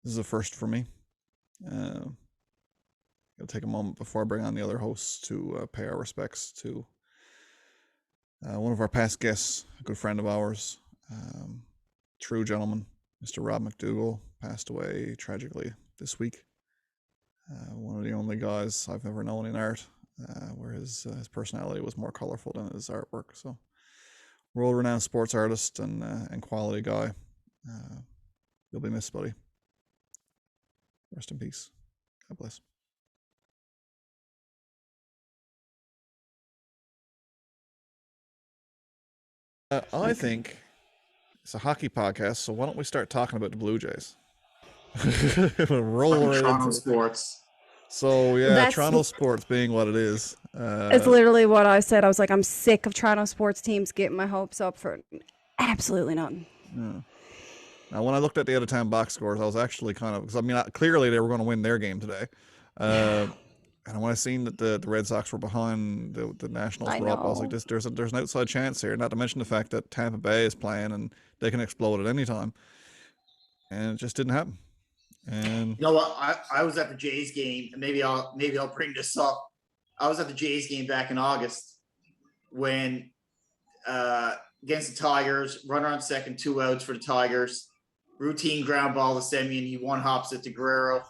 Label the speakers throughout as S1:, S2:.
S1: This is a first for me. I'll take a moment before I bring on the other hosts to pay our respects to one of our past guests, a good friend of ours, true gentleman, Mr. Rob McDougall, passed away tragically this week. One of the only guys I've ever known in art where his personality was more colorful than his artwork. So, world-renowned sports artist and quality guy. You'll be missed, buddy. Rest in peace. God bless. I think it's a hockey podcast, so why don't we start talking about the Blue Jays?
S2: Roll right Toronto sports.
S1: So yeah, Toronto sports being what it is.
S3: It's literally what I said. I was like, I'm sick of Toronto sports teams getting my hopes up for absolutely nothing.
S1: Yeah. Now, when I looked at the out-of-town box scores, I was actually kind of, because I mean, clearly they were going to win their game today. And when I seen that the Red Sox were behind, the Nationals were up, I was like, there's an outside chance here. Not to mention the fact that Tampa Bay is playing and they can explode at any time. And it just didn't happen. And
S2: you know what? I was at the Jays game, and maybe I'll bring this up. I was at the Jays game back in August when against the Tigers, runner on second, 2 outs for the Tigers, routine ground ball to Semien, he one hops it to Guerrero.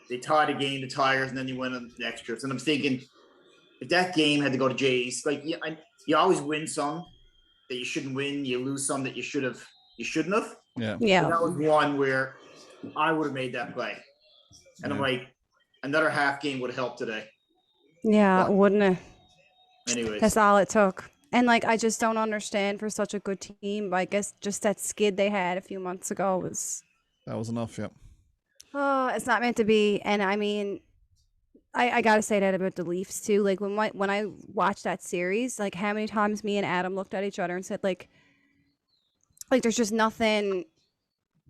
S2: They tied the game, the Tigers, and then you went on the extras. And I'm thinking, if that game had to go to Jays, like you always win some that you shouldn't win, you lose some that you shouldn't have.
S1: Yeah.
S2: And that was one where I would have made that play. And I'm like, another half game would have helped today.
S3: Yeah, wouldn't it?
S2: Anyways.
S3: That's all it took. And like, I just don't understand for such a good team. I guess just that skid they had a few months ago was...
S1: That was enough, yep.
S3: Oh, it's not meant to be. And I mean, I got to say that about the Leafs too. Like when I watched that series, like how many times me and Adam looked at each other and said like there's just nothing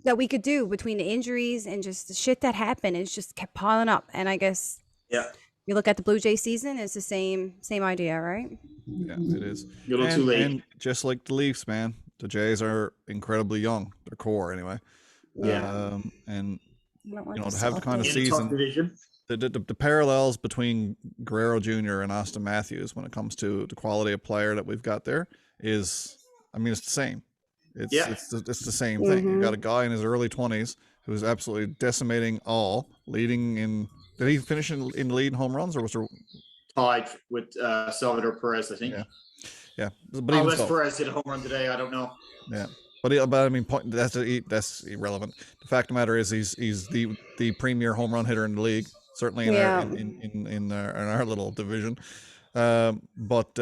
S3: that we could do between the injuries and just the shit that happened. It's just kept piling up. And I guess you look at the Blue Jay season, it's the same idea, right?
S1: Yeah, it is.
S2: A little too late.
S1: And just like the Leafs, man, the Jays are incredibly young. Their core, anyway.
S2: Yeah.
S1: And to have the kind of season, the parallels between Guerrero Jr. and Austin Matthews when it comes to the quality of player that we've got there is, I mean, it's the same. It's the same thing. You got a guy in his early 20s who's absolutely decimating leading in. Did he finish in lead home runs, or was there
S2: tied with Salvador Perez? I think.
S1: Yeah.
S2: But unless Perez hit a home run today, I don't know.
S1: Yeah. But I mean, that's irrelevant. The fact of the matter is, he's the premier home run hitter in the league, certainly in our little division. But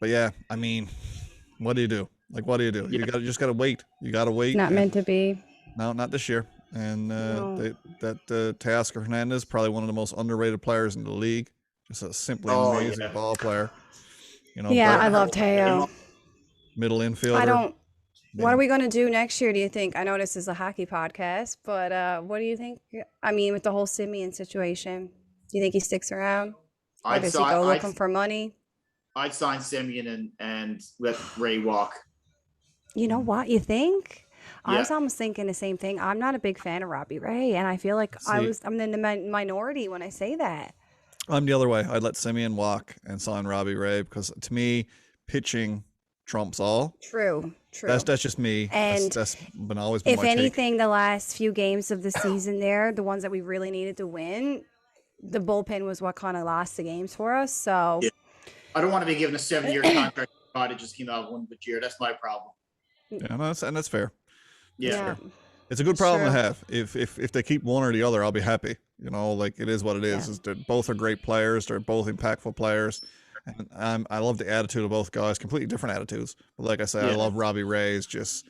S1: yeah, I mean, what do you do? Like, what do you do? You just gotta wait. You gotta wait.
S3: Not meant to be.
S1: No, not this year. And Teoscar Hernandez, probably one of the most underrated players in the league. Just a simply amazing ball player.
S3: I love Teo.
S1: Middle infielder.
S3: What are we going to do next year, do you think? I know this is a hockey podcast, but what do you think? I mean, with the whole Semien situation, do you think he sticks around? Or does he go looking for money?
S2: I'd sign Semien and let Ray walk.
S3: You know what? You think? I was almost thinking the same thing. I'm not a big fan of Robbie Ray, and I feel like I'm in the minority when I say that.
S1: I'm the other way. I'd let Semien walk and sign Robbie Ray because, to me, pitching trumps all.
S3: True.
S1: That's just me.
S3: And
S1: that's been always been
S3: if
S1: my
S3: anything,
S1: take.
S3: The last few games of the season the ones that we really needed to win, the bullpen was what kind of lost the games for us. So
S2: I don't want to be given a 7-year contract. It just came out one good year. That's my problem.
S1: Yeah, and that's fair.
S2: Yeah.
S1: It's a good problem to have. If they keep one or the other, I'll be happy. Like, it is what it is. Is that both are great players. They're both impactful players. And I love the attitude of both guys. Completely different attitudes. But like I said, I love Robbie Ray. He's just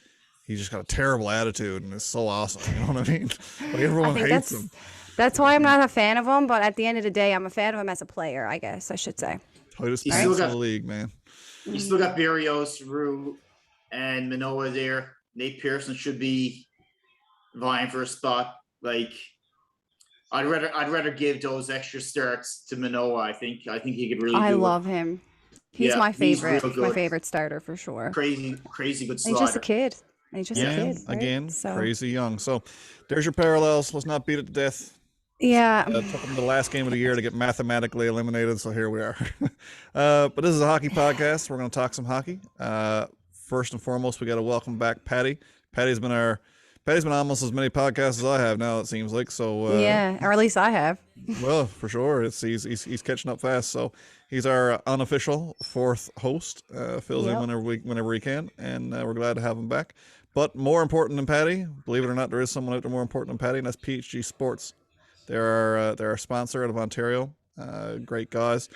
S1: got a terrible attitude, and it's so awesome. You know what I mean? Like, everyone hates him.
S3: That's why I'm not a fan of him. But at the end of the day, I'm a fan of him as a player, I guess I should say.
S1: Tightest pants in the league, man.
S2: You still got Berrios, Rue, and Manoah there. Nate Pearson should be vying for a spot. Like, I'd rather give those extra starts to Manoah. I think he could really. I
S3: love him. He's my favorite. My favorite starter for sure.
S2: Crazy good.
S3: He's just a kid. And he's just a kid, right?
S1: Again,
S3: So,
S1: crazy young. So there's your parallels. Let's not beat it to death.
S3: yeah.
S1: Took them the last game of the year to get mathematically eliminated, so here we are. But this is a hockey podcast. We're going to talk some hockey. First and foremost, we got to welcome back Patty. Patty's been almost as many podcasts as I have now, it seems like. So
S3: Yeah, or at least I have.
S1: well, for sure, he's catching up fast. So he's our unofficial fourth host. Fills in
S3: Yep.
S1: whenever he can, and we're glad to have him back. But more important than Patty, believe it or not, there is someone out there more important than Patty, and that's PHG Sports. They're our sponsor out of Ontario. Great guys.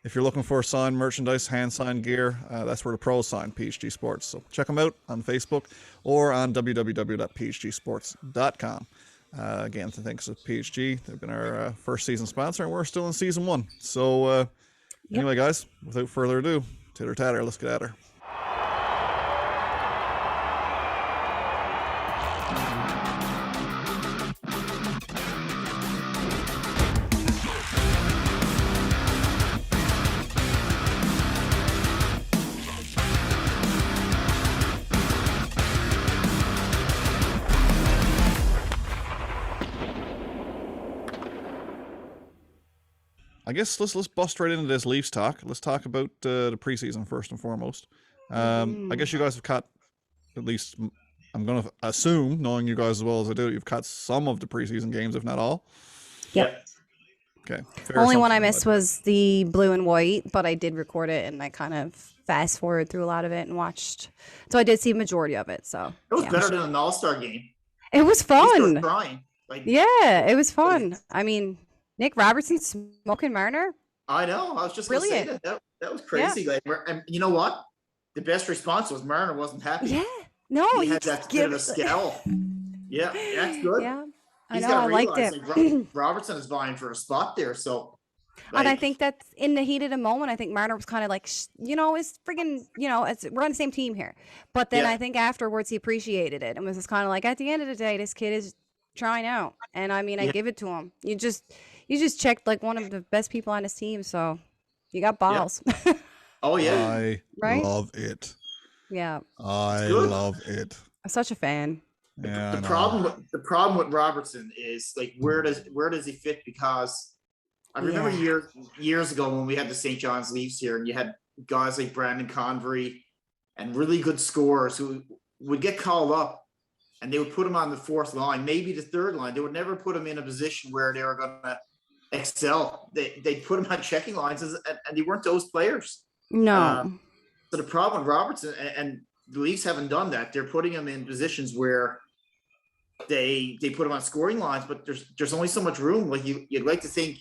S1: If you're looking for signed merchandise, hand signed gear, that's where the pros sign, PHG Sports. So check them out on Facebook or on www.phgsports.com. Again, thanks to PHG. They've been our first season sponsor, and we're still in season 1. So anyway, guys, without further ado, titter tatter, let's get at her. I guess let's bust right into this Leafs talk. Let's talk about the preseason first and foremost. I guess you guys have caught, at least I'm going to assume, knowing you guys as well as I do, you've caught some of the preseason games, if not all.
S3: Yep.
S1: Okay.
S3: Only one I missed was the blue and white, but I did record it and I kind of fast forward through a lot of it and watched. So I did see a majority of it. So
S2: It was better than an All-Star game.
S3: it was
S2: At least they were
S3: fun.
S2: trying. Like,
S3: Yeah, it was fun. I mean, Nick Robertson smoking Marner.
S2: I know. I was just going to say
S3: Brilliant.
S2: that was crazy. Like, and you know what? The best response was Marner wasn't happy.
S3: Yeah. No,
S2: he had
S3: just
S2: that bit of a scowl. Yeah, that's good.
S3: Yeah, I
S2: He's
S3: know.
S2: gotta
S3: I liked
S2: realize,
S3: it.
S2: like, Robertson is vying for a spot there. So,
S3: And I
S2: like,
S3: think that's in the heat of the moment. I think Marner was kind of like, it's friggin', we're on the same team here. But then
S2: Yeah.
S3: I think afterwards he appreciated it and was just kind of like, at the end of the day, this kid is trying out. And I mean, I
S2: Yeah.
S3: give it to him. You just checked like one of the best people on his team. So you got balls.
S2: oh yeah,
S1: I
S3: Right?
S1: love it.
S3: Yeah.
S1: I
S2: good.
S1: love it.
S3: I'm such a fan.
S1: Yeah,
S2: the problem with Robertson is, like, where does he fit? Because I remember
S3: Yeah.
S2: years ago when we had the St. John's Leafs here, and you had guys like Brandon Convery and really good scorers who would get called up, and they would put him on the fourth line, maybe the third line. They would never put him in a position where they were going to excel. They'd put him on checking lines, and they weren't those players.
S3: No.
S2: So the problem with Robertson, and the Leafs haven't done that. They're putting him in positions where they put him on scoring lines, but there's only so much room. Like, you'd like to think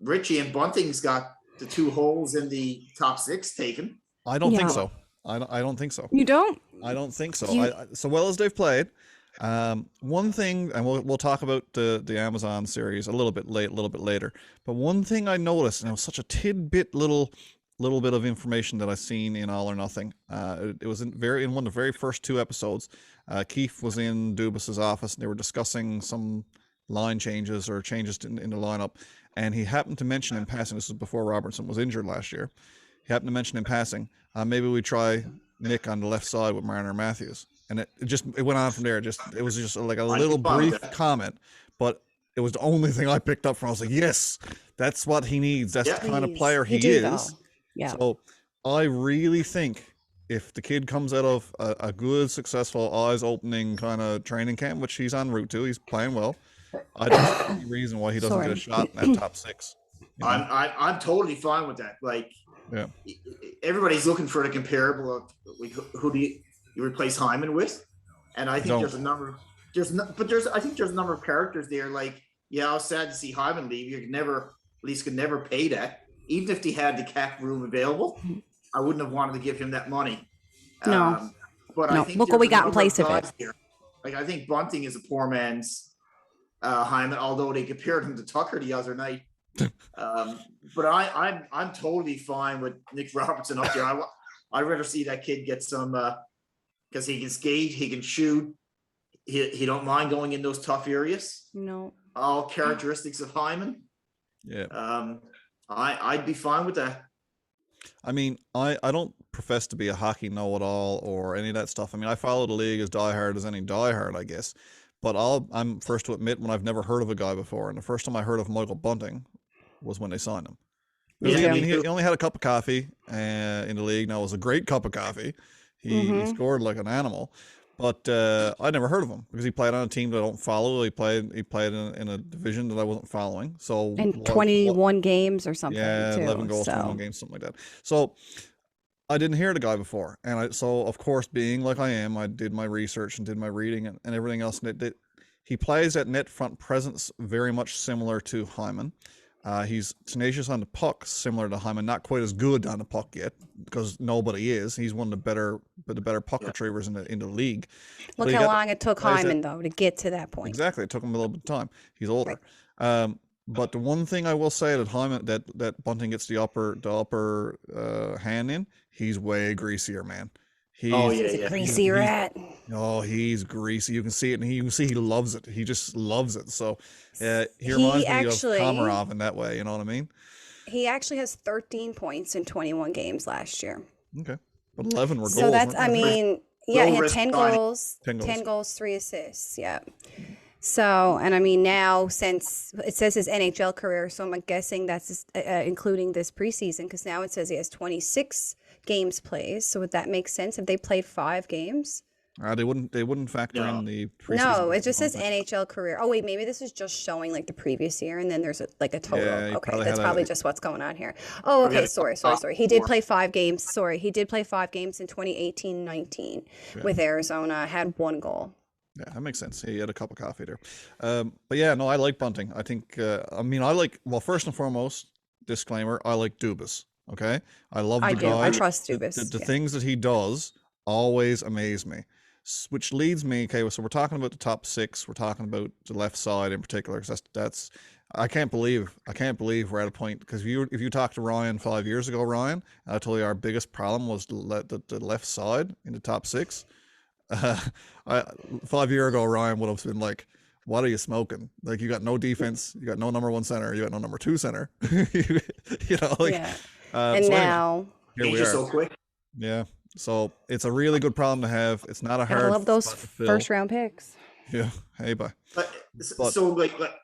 S2: Richie and Bunting's got the 2 holes in the top 6 taken.
S1: I don't think
S3: Yeah.
S1: so. I don't think so.
S3: You don't?
S1: I don't think so.
S3: You-
S1: So well as they've played, one thing, and we'll talk about the Amazon series a little bit later. But one thing I noticed, and it was such a tidbit little bit of information that I seen in All or Nothing. It was in one of the very first 2 episodes. Keith was in Dubas's office, and they were discussing some line changes or changes in the lineup, and he happened to mention in passing. This was before Robertson was injured last year. He happened to mention in passing, maybe we try Nick on the left side with Marner Matthews, and it went on from there. It was just like a little brief comment, but it was the only thing I picked up from. I was like, yes, that's what he needs. That's the kind of
S3: Please.
S1: player he
S3: You do,
S1: is.
S3: though. Yeah.
S1: So I really think if the kid comes out of a good, successful, eyes-opening kind of training camp, which he's en route to, he's playing well. I don't see any reason why he doesn't get a shot in that top 6. You know?
S2: I'm totally fine with that. Like,
S1: Yeah.
S2: everybody's looking for the comparable of, like, who do you replace Hyman with? And I think
S1: Don't.
S2: there's a number. I think there's a number of characters there. Like, yeah, I was sad to see Hyman leave. You could never pay that. Even if they had the cap room available, I wouldn't have wanted to give him that money.
S3: No.
S2: But
S3: No.
S2: I think
S3: Look what we
S2: there's a
S3: got in
S2: number
S3: place of
S2: guys
S3: it.
S2: here. Like, I think Bunting is a poor man's Hyman, although they compared him to Tucker the other night. But I'm totally fine with Nick Robertson up there. I'd rather see that kid get some, because he can skate, he can shoot, he don't mind going in those tough areas.
S3: No.
S2: All characteristics of Hyman.
S1: Yeah.
S2: I'd be fine with that.
S1: I mean, I don't profess to be a hockey know-it-all or any of that stuff. I mean, I follow the league as diehard as any diehard, I guess. But I'm first to admit when I've never heard of a guy before, and the first time I heard of Michael Bunting was when they signed him. Because
S3: Me
S1: I mean,
S3: too.
S1: he only had a cup of coffee in the league. Now it was a great cup of coffee. He scored like an animal, but I never heard of him because he played on a team that I don't follow. He played in a division that I wasn't following. So
S3: And 21 games or something
S1: yeah,
S3: too.
S1: 11 goals, 21 games, something like that. So I didn't hear the guy before, and so of course, being like I am, I did my research and did my reading and everything else. And he plays that net front presence very much similar to Hyman. He's tenacious on the puck, similar to Hyman. Not quite as good on the puck yet, because nobody is. He's one of the better puck retrievers in the league.
S3: Look how long it took Hyman though to get to that point.
S1: Exactly, it took him a little bit of time. He's older. Right. But the one thing I will say that Hyman that Bunting gets the upper hand in, he's way greasier, man.
S3: He's a greasy rat.
S1: Oh, he's greasy. You can see it, and you can see he loves it. He just loves it. So he reminds me of Komarov in that way. You know what I mean?
S3: He actually has 13 points in 21 games last year.
S1: Okay, but 11 were goals.
S3: So that's, I mean, yeah, he had 10 goals, 10 goals, 3 assists. Yeah. So, and I mean, now since it says his NHL career, so I'm guessing that's including this preseason, because now it says he has 26 games played. So would that make sense if they played 5 games?
S1: They wouldn't factor in the preseason.
S3: No, it just says NHL career. Oh wait, maybe this is just showing like the previous year, and then there's a total.
S1: Yeah,
S3: okay, that's probably just what's going on here. Oh, okay. Sorry. He did play 5 games. Sorry, he did play 5 games in 2018-19 with Arizona. Had 1 goal.
S1: Yeah, that makes sense. He had a cup of coffee there. But yeah, no, I like Bunting. I think, well, first and foremost, disclaimer, I like Dubas. Okay. I love the guy.
S3: I trust Dubas.
S1: The things that he does always amaze me. Which leads me, okay, so we're talking about the top 6. We're talking about the left side in particular. Because that's, I can't believe we're at a point, because if you talked to Ryan 5 years ago, Ryan, I told you our biggest problem was the left side in the top 6. 5 years ago, Ryan would have been like, "What are you smoking? Like, you got no defense, you got no number 1 center, you got no number 2 center." you know, like.
S3: Yeah. And so now
S2: here we are. So quick.
S1: Yeah. So it's a really good problem to have. It's not a hard.
S3: I love those first round picks.
S1: Yeah. Hey, bye.
S2: But so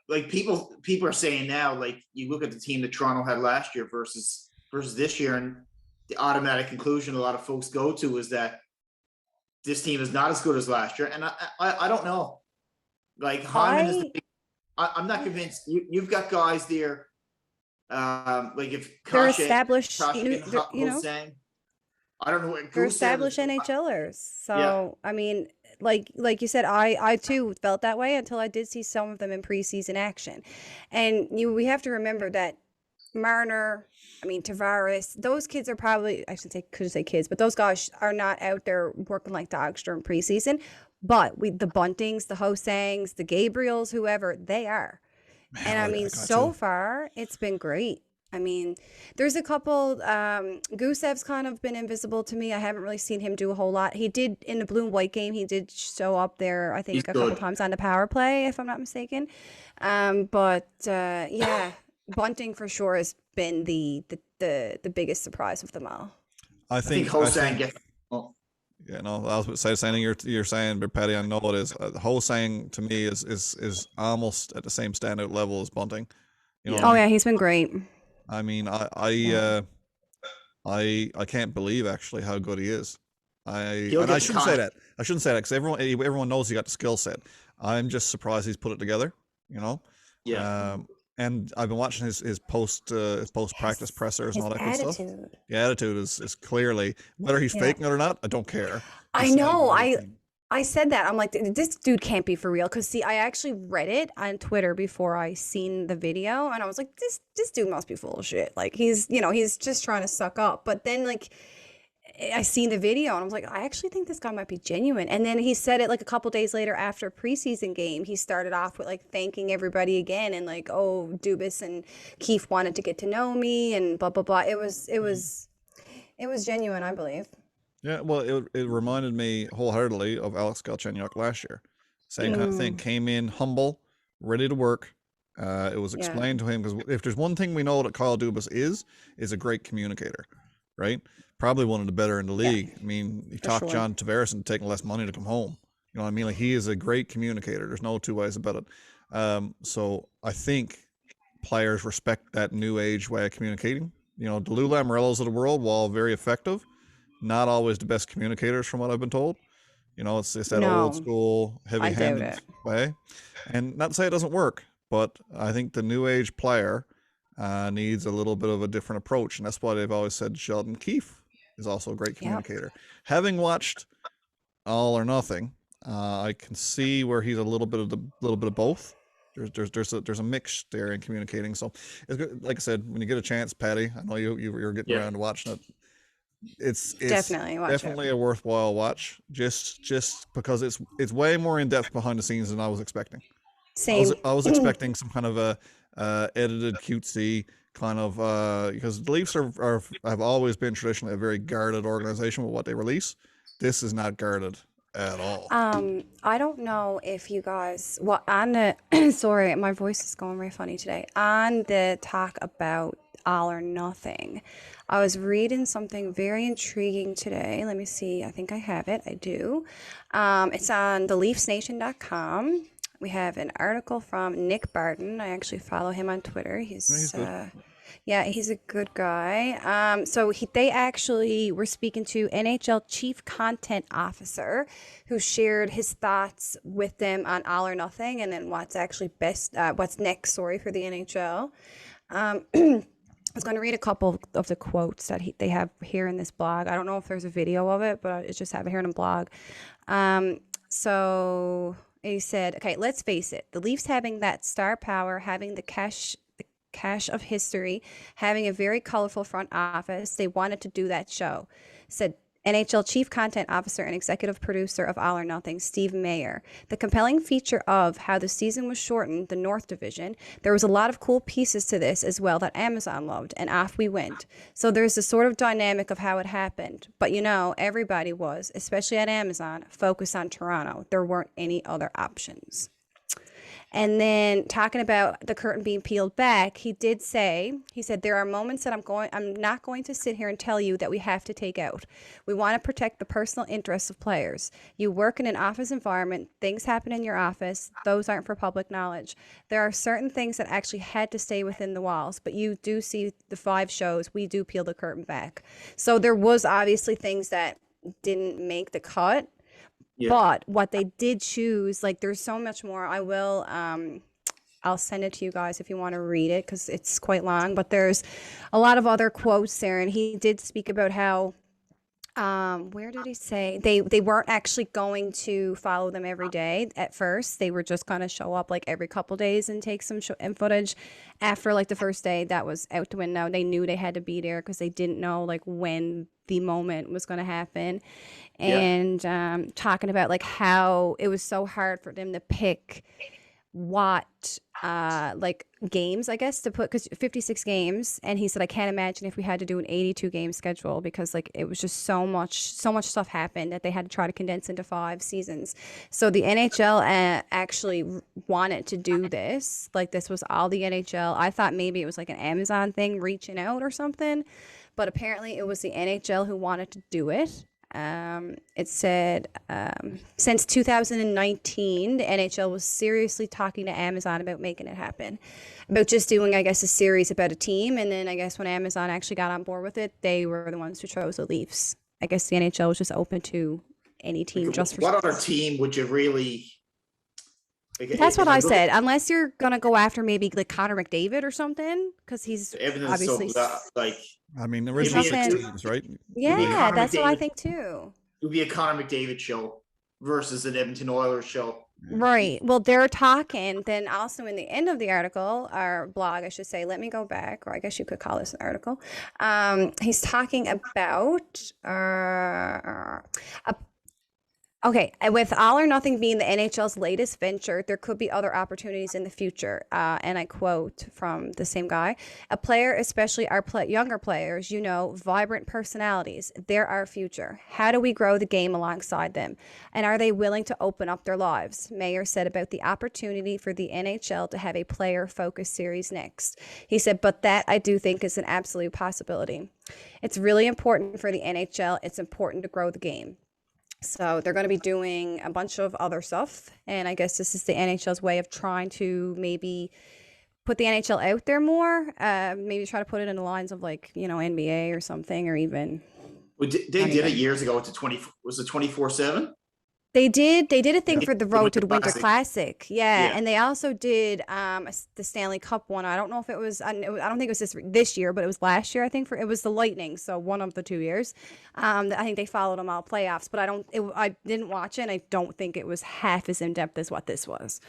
S2: like people are saying now, like, you look at the team that Toronto had last year versus this year, and the automatic conclusion a lot of folks go to is that this team is not as good as last year. And I don't know. Like, Hyman I'm not convinced. You've got guys there. Like, if
S3: they're established, you know,
S2: I don't know what
S3: they're established NHLers. So yeah. I mean, like you said, I too felt that way until I did see some of them in preseason action. And we have to remember that Marner, I mean, Tavares, those kids are probably, I could say kids, but those guys are not out there working like dogs during preseason. But the Buntings, the Hosangs, the Gabriels, whoever, they are. Man, and I mean, so far, it's been great. I mean, there's a couple, Gusev's kind of been invisible to me. I haven't really seen him do a whole lot. He did, in the blue and white game, he did show up there, I think, a couple times on the power play, if I'm not mistaken. Yeah, Bunting for sure has been the biggest surprise of them all.
S2: I think Hosang gets...
S1: Yeah, no, I was about to say the same thing you're saying, but Patty, I know it is. Hosang to me is almost at the same standout level as Bunting. You know
S3: I mean? Yeah, he's been great.
S1: I mean, I can't believe actually how good he is. I shouldn't say that. I shouldn't say that because everyone knows he got the skill set. I'm just surprised he's put it together. You know.
S2: Yeah.
S1: And I've been watching his post practice pressers and all that good stuff. The attitude is clearly, whether he's faking it or not, I don't care.
S3: I know. I said that. I'm like, this dude can't be for real. Because, see, I actually read it on Twitter before I seen the video. And I was like, this dude must be full of shit. Like, he's just trying to suck up. But then, like, I seen the video and I was like, I actually think this guy might be genuine. And then he said it like a couple days later after a preseason game. He started off with like thanking everybody again and like, oh, Dubas and Keefe wanted to get to know me and blah, blah, blah. It was genuine, I believe.
S1: Yeah, well, it reminded me wholeheartedly of Alex Galchenyuk last year. Same kind of thing. Came in humble, ready to work. It was explained to him, because if there's one thing we know that Kyle Dubas is a great communicator. right? Probably one of the better in the
S3: Yeah,
S1: league. I mean, you
S3: for
S1: talk
S3: sure.
S1: John Tavares into taking less money to come home. You know what I mean? Like, he is a great communicator. There's no two ways about it. So I think players respect that new age way of communicating. You know, the Lou Lamoriellos of the world, while very effective, not always the best communicators from what I've been told. You know, it's that old
S3: No,
S1: school,
S3: I doubt
S1: heavy-handed
S3: it.
S1: way. And not to say it doesn't work, but I think the new age player needs a little bit of a different approach, and that's why they've always said Sheldon Keefe is also a great
S3: Yep.
S1: communicator. Having watched All or Nothing, I can see where he's a little bit of both. There's a mix there in communicating. So, it's good. Like I said, when you get a chance, Patty, I know you're getting
S2: Yeah.
S1: around to watching it. It's
S3: Definitely watch
S1: definitely
S3: it.
S1: a worthwhile watch, just because it's way more in depth behind the scenes than I was expecting.
S3: Same.
S1: I was expecting some kind of a edited cutesy kind of because the Leafs have always been traditionally a very guarded organization with what they release. This is not guarded at all.
S3: I don't know if you guys, well, on the, sorry, my voice is going very funny today. On the talk about All or Nothing, I was reading something very intriguing today. Let me see. I think I have it. I do. It's on theleafsnation.com. We have an article from Nick Barton. I actually follow him on Twitter.
S1: He's good.
S3: Yeah, he's a good guy. They actually were speaking to NHL Chief Content Officer, who shared his thoughts with them on All or Nothing, and then what's actually what's next. Sorry, for the NHL. I was going to read a couple of the quotes that they have here in this blog. I don't know if there's a video of it, but I just have it here in a blog. So he said, "Okay, let's face it. The Leafs having that star power, having the cash of history, having a very colorful front office, they wanted to do that show," said NHL Chief Content Officer and Executive Producer of All or Nothing, Steve Mayer. The compelling feature of how the season was shortened, the North Division, there was a lot of cool pieces to this as well that Amazon loved, and off we went. So there's a sort of dynamic of how it happened. But everybody was, especially at Amazon, focused on Toronto. There weren't any other options. And then talking about the curtain being peeled back, he said, there are moments that I'm not going to sit here and tell you that we have to take out. We want to protect the personal interests of players. You work in an office environment, things happen in your office, those aren't for public knowledge. There are certain things that actually had to stay within the walls, but you do see the 5 shows, we do peel the curtain back. So there was obviously things that didn't make the cut.
S2: Yeah.
S3: But what they did choose, like, there's so much more. I'll send it to you guys if you want to read it, because it's quite long. But there's a lot of other quotes there, and he did speak about how, where did he say they weren't actually going to follow them every day at first. They were just gonna show up like every couple days and take some footage. After like the first day, that was out the window. They knew they had to be there because they didn't know like when the moment was going to happen.
S2: Yeah.
S3: And talking about like how it was so hard for them to pick what like games, I guess, to put, because 56 games, and he said, I can't imagine if we had to do an 82 game schedule, because like it was just so much stuff happened that they had to try to condense into 5 seasons. So the NHL actually wanted to do this, like this was all the NHL. I thought maybe it was like an Amazon thing reaching out or something, but apparently it was the NHL who wanted to do it. It said, since 2019, the NHL was seriously talking to Amazon about making it happen, about just doing, I guess, a series about a team. And then I guess when Amazon actually got on board with it, they were the ones who chose the Leafs. I guess the NHL was just open to any team,
S2: Like,
S3: just for
S2: what other team would you really? Like,
S3: That's what I
S2: look
S3: said. Unless you're gonna go after maybe like Connor McDavid or something, because he's
S2: everything's
S3: obviously
S2: so like
S1: I mean,
S2: It'd
S1: originally
S2: be
S1: 6
S3: nothing.
S1: teams, right?
S3: Yeah,
S2: Connor
S3: that's what I
S2: McDavid.
S3: think too.
S2: it would be a Connor McDavid show versus an Edmonton Oilers show.
S3: Right. Well, they're talking then also in the end of the article, or blog, I should say, let me go back, or I guess you could call this an article. He's talking about Okay, with All or Nothing being the NHL's latest venture, there could be other opportunities in the future. And I quote from the same guy: "A player, especially our younger players, vibrant personalities. They're our future. How do we grow the game alongside them? And are they willing to open up their lives?" Mayer said about the opportunity for the NHL to have a player-focused series next. He said, "But that I do think is an absolute possibility. It's really important for the NHL. It's important to grow the game." So they're going to be doing a bunch of other stuff. And I guess this is the NHL's way of trying to maybe put the NHL out there more. Maybe try to put it in the lines of like, NBA or something, or even.
S2: Well, they did it years ago. Was it 24/7?
S3: They did a thing for the
S2: The
S3: Road to the
S2: Winter
S3: Winter Classic. Yeah.
S2: Yeah.
S3: And they also did the Stanley Cup one. I don't know if it was, I don't think it was this year, but it was last year, I think. It was the Lightning, so one of the 2 years. I think they followed them all playoffs, but I didn't watch it, and I don't think it was half as in-depth as what this was.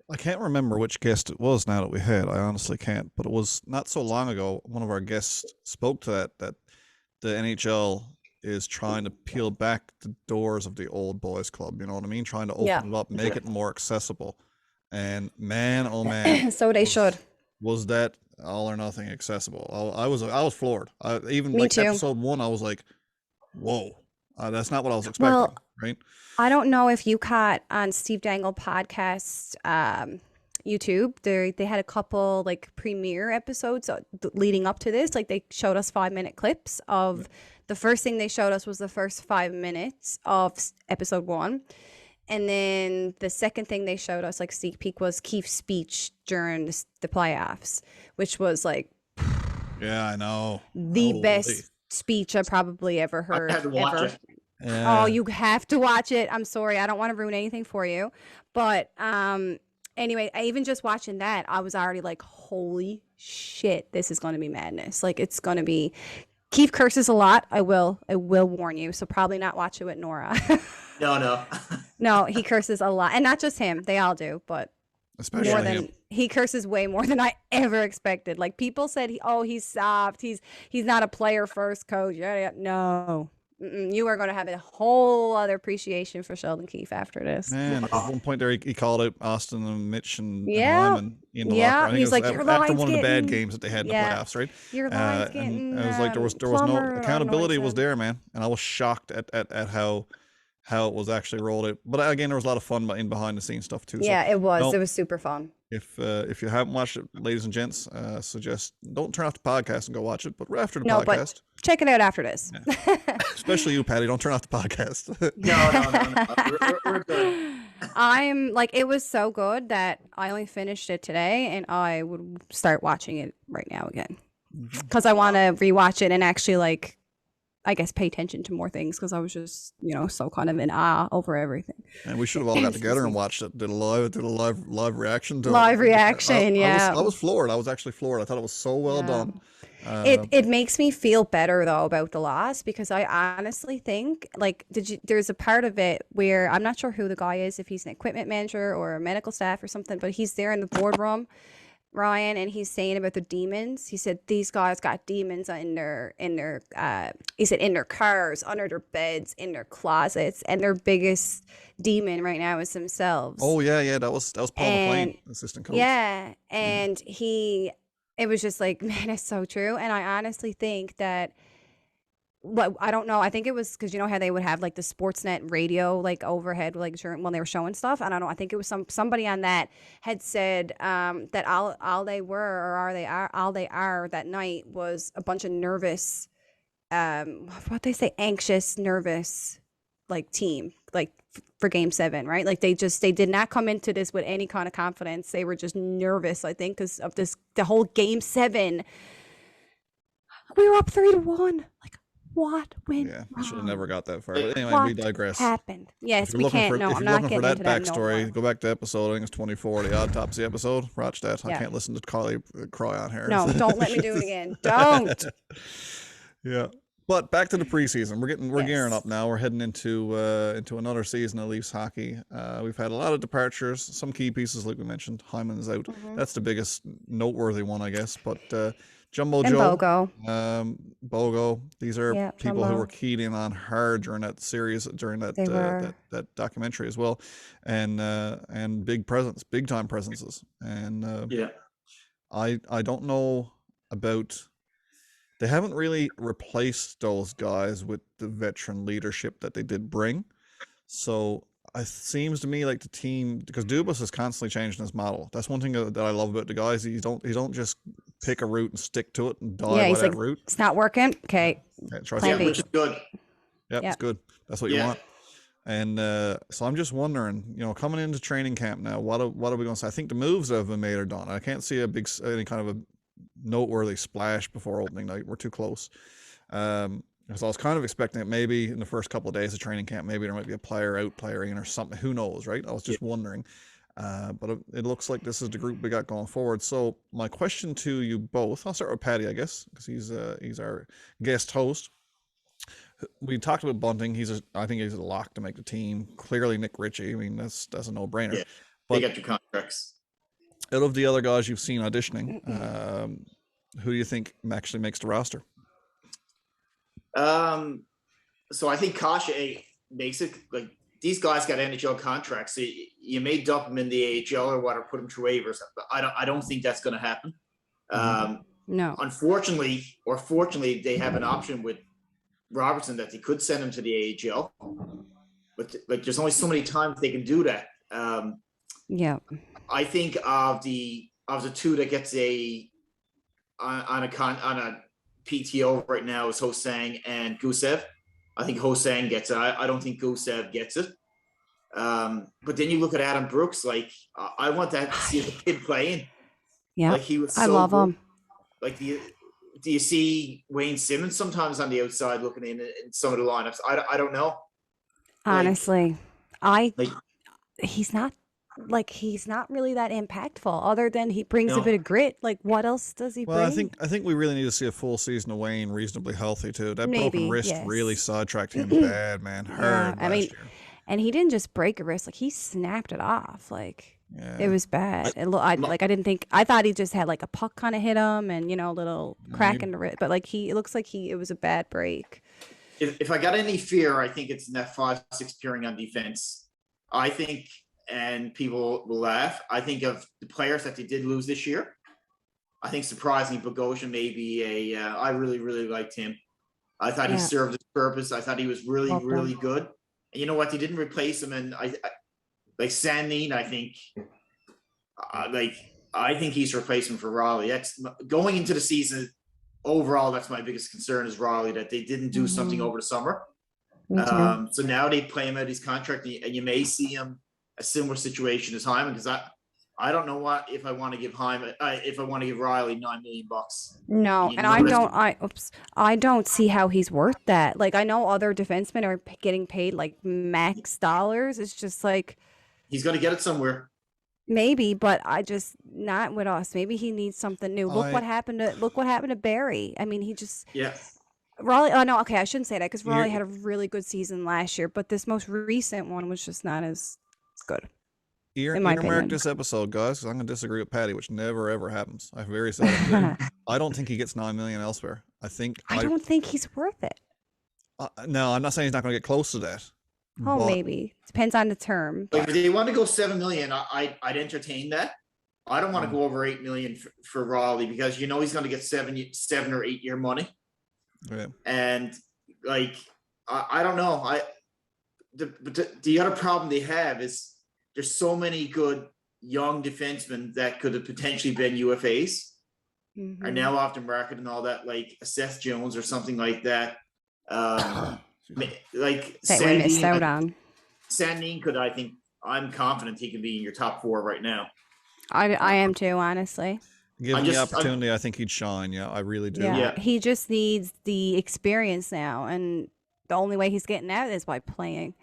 S1: I can't remember which guest it was now that we had. I honestly can't. But it was not so long ago. One of our guests spoke to that the NHL is trying to peel back the doors of the old boys club. You know what I mean? Trying to open it up, make it more accessible. And man, oh man,
S3: So they should.
S1: Was that All or Nothing accessible? I was floored. Even
S3: Me
S1: like
S3: too.
S1: episode 1, I was like, whoa, that's not what I was expecting.
S3: Well,
S1: right?
S3: I don't know if you caught on Steve Dangle podcast YouTube. They had a couple like premiere episodes leading up to this. Like they showed us 5-minute clips of the first thing they showed us was the first 5 minutes of episode 1. And then the second thing they showed us, like sneak peek, was Keith's speech during the playoffs, which was like,
S1: yeah, I know,
S3: the best speech I probably ever heard.
S2: I had to watch
S3: ever.
S2: it.
S1: Yeah.
S3: Oh, you have to watch it. I'm sorry, I don't want to ruin anything for you, but anyway, I even just watching that, I was already like, holy shit, this is going to be madness. Like it's going to be. Keith curses a lot. I will warn you. So probably not watch it with Nora.
S2: No.
S3: No, he curses a lot, and not just him. They all do, but
S1: Especially
S3: more
S1: him.
S3: than he curses way more than I ever expected. Like people said, he's soft. He's not a player first coach. Yeah. No. You are going to have a whole other appreciation for Sheldon Keefe after this.
S1: Man, at one point there, he called out Austin and Mitch and
S3: Yeah.
S1: Hyman in the
S3: Yeah,
S1: locker. I think
S3: he's
S1: it was
S3: like,
S1: after
S3: "Your
S1: one of
S3: line's
S1: the bad
S3: getting-
S1: games that they had in the
S3: Yeah.
S1: playoffs, right?
S3: Your line's getting.
S1: And I was like, there was no
S3: Plumber
S1: accountability was
S3: anointed.
S1: there, man, and I was shocked at how it was actually rolled out. But again, there was a lot of fun in behind the scenes stuff too.
S3: Yeah,
S1: So
S3: it was.
S1: no,
S3: It was super fun.
S1: if you haven't watched it, ladies and gents, suggest don't turn off the podcast and go watch it, but after the
S3: No,
S1: podcast,
S3: but check it out after this.
S1: especially you, Patty, don't turn off the podcast.
S2: No. We're good.
S3: I'm like, it was so good that I only finished it today, and I would start watching it right now again because I want to rewatch it and actually, like, I guess, pay attention to more things because I was just, so kind of in awe over everything.
S1: And we should have all got together and watched it. Did a live reaction to
S3: Live
S1: it.
S3: reaction, yeah.
S1: I was floored. I was actually floored. I thought it was so well
S3: Yeah.
S1: done.
S3: It makes me feel better though about the loss because I honestly think like there's a part of it where I'm not sure who the guy is, if he's an equipment manager or a medical staff or something, but he's there in the boardroom, Ryan, and he's saying about the demons. He said these guys got demons in their he said in their cars, under their beds, in their closets, and their biggest demon right now is themselves.
S1: Oh yeah, that was Paul McLean, assistant coach.
S3: Yeah, and it was just like, man, it's so true. And I honestly think that, I don't know. I think it was because you know how they would have like the Sportsnet radio like overhead like when they were showing stuff. I don't know. I think it was somebody on that had said that all they were or all they are that night was a bunch of nervous, what they say, anxious, nervous, like team, like for Game 7, right? Like they did not come into this with any kind of confidence. They were just nervous, I think, because of the whole Game 7. We were up 3-1. Like, what went
S1: Yeah,
S3: wrong?
S1: I should have never got that far. But anyway,
S3: What
S1: we digress.
S3: happened? Yes,
S1: If you're
S3: we
S1: looking
S3: can't.
S1: for,
S3: No,
S1: if
S3: I'm
S1: you're
S3: not
S1: looking for
S3: getting
S1: that
S3: into that no
S1: backstory,
S3: more.
S1: go back to episode. I think it's 24, the autopsy episode. Watch that. I
S3: Yeah.
S1: can't listen to Carly cry on here.
S3: No, don't let me do it again. Don't.
S1: Yeah. But back to the preseason. We're gearing
S3: Yes.
S1: up now. We're heading into another season of Leafs hockey. We've had a lot of departures, some key pieces like we mentioned. Hyman's out.
S3: Mhm.
S1: That's the biggest noteworthy one, I guess. But Jumbo
S3: And
S1: Joe,
S3: Bogo.
S1: Bogo. These are
S3: Yeah,
S1: people who
S3: Jumbo.
S1: were keyed in on hard during that series, during that
S3: They were.
S1: that documentary as well, and big time presences. And
S2: Yeah.
S1: I don't know about. They haven't really replaced those guys with the veteran leadership that they did bring. So it seems to me like the team, because Dubas is constantly changing his model. That's one thing that I love about the guys. He don't just pick a route and stick to it and die
S3: Yeah,
S1: by
S3: he's
S1: that
S3: like,
S1: route.
S3: it's not working. Okay,
S1: Yeah, try
S3: Plan
S2: Yeah,
S3: B.
S2: which is good.
S1: Yep,
S3: Yeah.
S1: it's good. That's what you
S2: Yeah.
S1: want. And so I'm just wondering, coming into training camp now, what are we going to say? I think the moves that have been made are done. I can't see any kind of a noteworthy splash before opening night. We're too close. So I was kind of expecting that maybe in the first couple of days of training camp, maybe there might be a player out, player in, or something. Who knows, right? I was just wondering. But it looks like this is the group we got going forward. So my question to you both, I'll start with Paddy, I guess, because he's our guest host. We talked about Bunting. I think he's a lock to make the team. Clearly, Nick Ritchie. I mean, that's a no-brainer.
S2: Yeah.
S1: But
S2: They got your contracts.
S1: out of the other guys you've seen auditioning, who do you think actually makes the roster?
S2: So I think Kasha makes it. Like, these guys got NHL contracts. So you may dump them in the AHL or what, or put them through waivers. But I don't think that's going to happen.
S3: No.
S2: Unfortunately, or fortunately, they have an option with Robertson that they could send him to the AHL. But like, there's only so many times they can do that.
S3: Yeah.
S2: I think of the two that gets on a PTO right now is Hosang and Gusev. I think Hosang gets it. I don't think Gusev gets it. But then you look at Adam Brooks. Like, I want to see the kid playing.
S3: Yeah.
S2: Like, he was so
S3: I love
S2: good.
S3: him.
S2: Like, do you see Wayne Simmons sometimes on the outside looking in some of the lineups? I don't know.
S3: Honestly, he's not really that impactful, other than he brings a bit of grit. Like, what else does he bring?
S1: Well, I think we really need to see a full season of Wayne reasonably healthy too. That
S3: Maybe,
S1: broken wrist
S3: yes.
S1: really sidetracked him bad, man. Hard
S3: I mean,
S1: last year.
S3: and he didn't just break a wrist; like, he snapped it off. Like, it was bad. I thought he just had like a puck kind of hit him, and a little crack in the wrist. But like, it looks like it was a bad break.
S2: If I got any fear, I think it's in that 5-6 pairing on defense. I think, and people will laugh, I think of the players that they did lose this year. I think surprisingly, Bogosian may be I really, really liked him. I thought he served his purpose. I thought he was really, really good. And you know what? They didn't replace him. And I like Sandin, I think, I think he's replacement for Raleigh. That's going into the season. Overall, that's my biggest concern is Raleigh, that they didn't do something over the summer. So now they play him out his contract, and you may see him a similar situation as Hyman, because I don't know if I want to give Riley $9 million.
S3: No, and I don't see how he's worth that. Like, I know other defensemen are getting paid like max dollars. It's just like,
S2: he's going to get it somewhere.
S3: Maybe, but not with us. Maybe he needs something new. Look what happened to Barry. I mean, he just Raleigh. Oh no, okay, I shouldn't say that, because Raleigh had a really good season last year, but this most recent one was just not as good.
S1: Earmark this episode, guys, because I'm going to disagree with Patty, which never ever happens. I very seldom do. I don't think he gets $9 million elsewhere. I don't
S3: think he's worth it.
S1: No, I'm not saying he's not going to get close to that.
S3: Oh, maybe depends on the term.
S2: Like, if they want to go $7 million, I'd entertain that. I don't want to go over $8 million for Raleigh, because he's going to get 7 or 8 year money.
S1: Yeah.
S2: And like, I don't know. The other problem they have is there's so many good young defensemen that could have potentially been UFAs are now off the market and all that, like Seth Jones or something like that. Like
S3: we missed out on.
S2: Sandin could, I'm confident he can be in your top 4 right now.
S3: I am too, honestly.
S1: Given the opportunity, I think he'd shine. Yeah, I really do.
S3: Yeah. He just needs the experience now, and the only way he's getting that is by playing.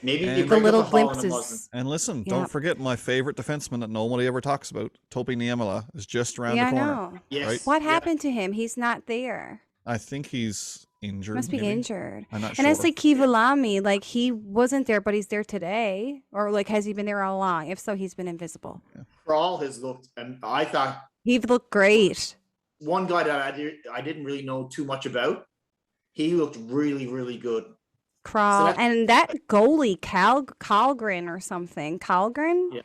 S2: Maybe
S3: the little glimpses.
S1: And listen, don't forget my favorite defenseman that nobody ever talks about, Topi Niemela, is just around the corner.
S3: I know.
S2: Yes.
S1: Right?
S3: What happened to him? He's not there.
S1: I think he's injured.
S3: Must be injured.
S1: I'm not
S3: and
S1: sure.
S3: it's like Kivalami, like, he wasn't there, but he's there today. Or like, has he been there all along? If so, he's been invisible.
S2: Crawl has looked, and I thought
S3: he looked great.
S2: one guy that I didn't really know too much about. He looked really, really good.
S3: Crawl and that goalie Kalgren or something. Kalgren?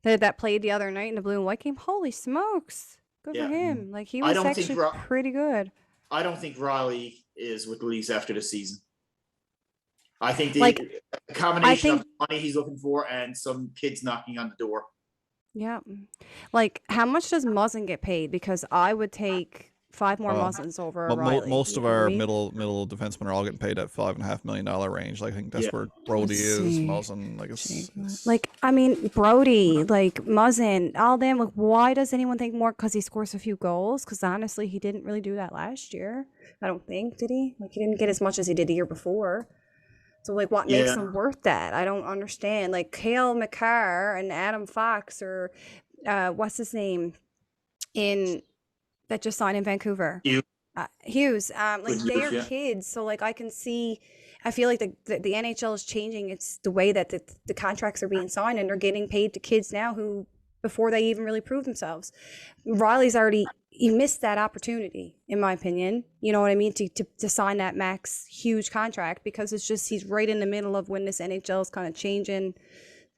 S2: Yeah.
S3: That played the other night in the blue and white game. Holy smokes. Good for him. Like he was actually pretty good.
S2: I don't think Riley is with the Leafs after the season. I think the combination of money he's looking for and some kids knocking on the door.
S3: Yeah. Like how much does Muzzin get paid? Because I would take 5 more Muzzins over Riley.
S1: Most of our middle defensemen are all getting paid at $5.5 million range. Like, I think that's where Brody is, Muzzin. Like it's
S3: like I mean Brody, like Muzzin, all them. Like why does anyone think more? Because he scores a few goals? Because honestly, he didn't really do that last year. I don't think, did he? Like he didn't get as much as he did the year before. So like what makes him worth that? I don't understand. Like Cale Makar and Adam Fox or what's his name that just signed in Vancouver. Hughes. Like they are kids. So like I can see, I feel like the NHL is changing. It's the way that the contracts are being signed and they're getting paid to kids now who before they even really prove themselves. Riley's he missed that opportunity, in my opinion. You know what I mean? To sign that max huge contract because it's just he's right in the middle of when this NHL is kind of changing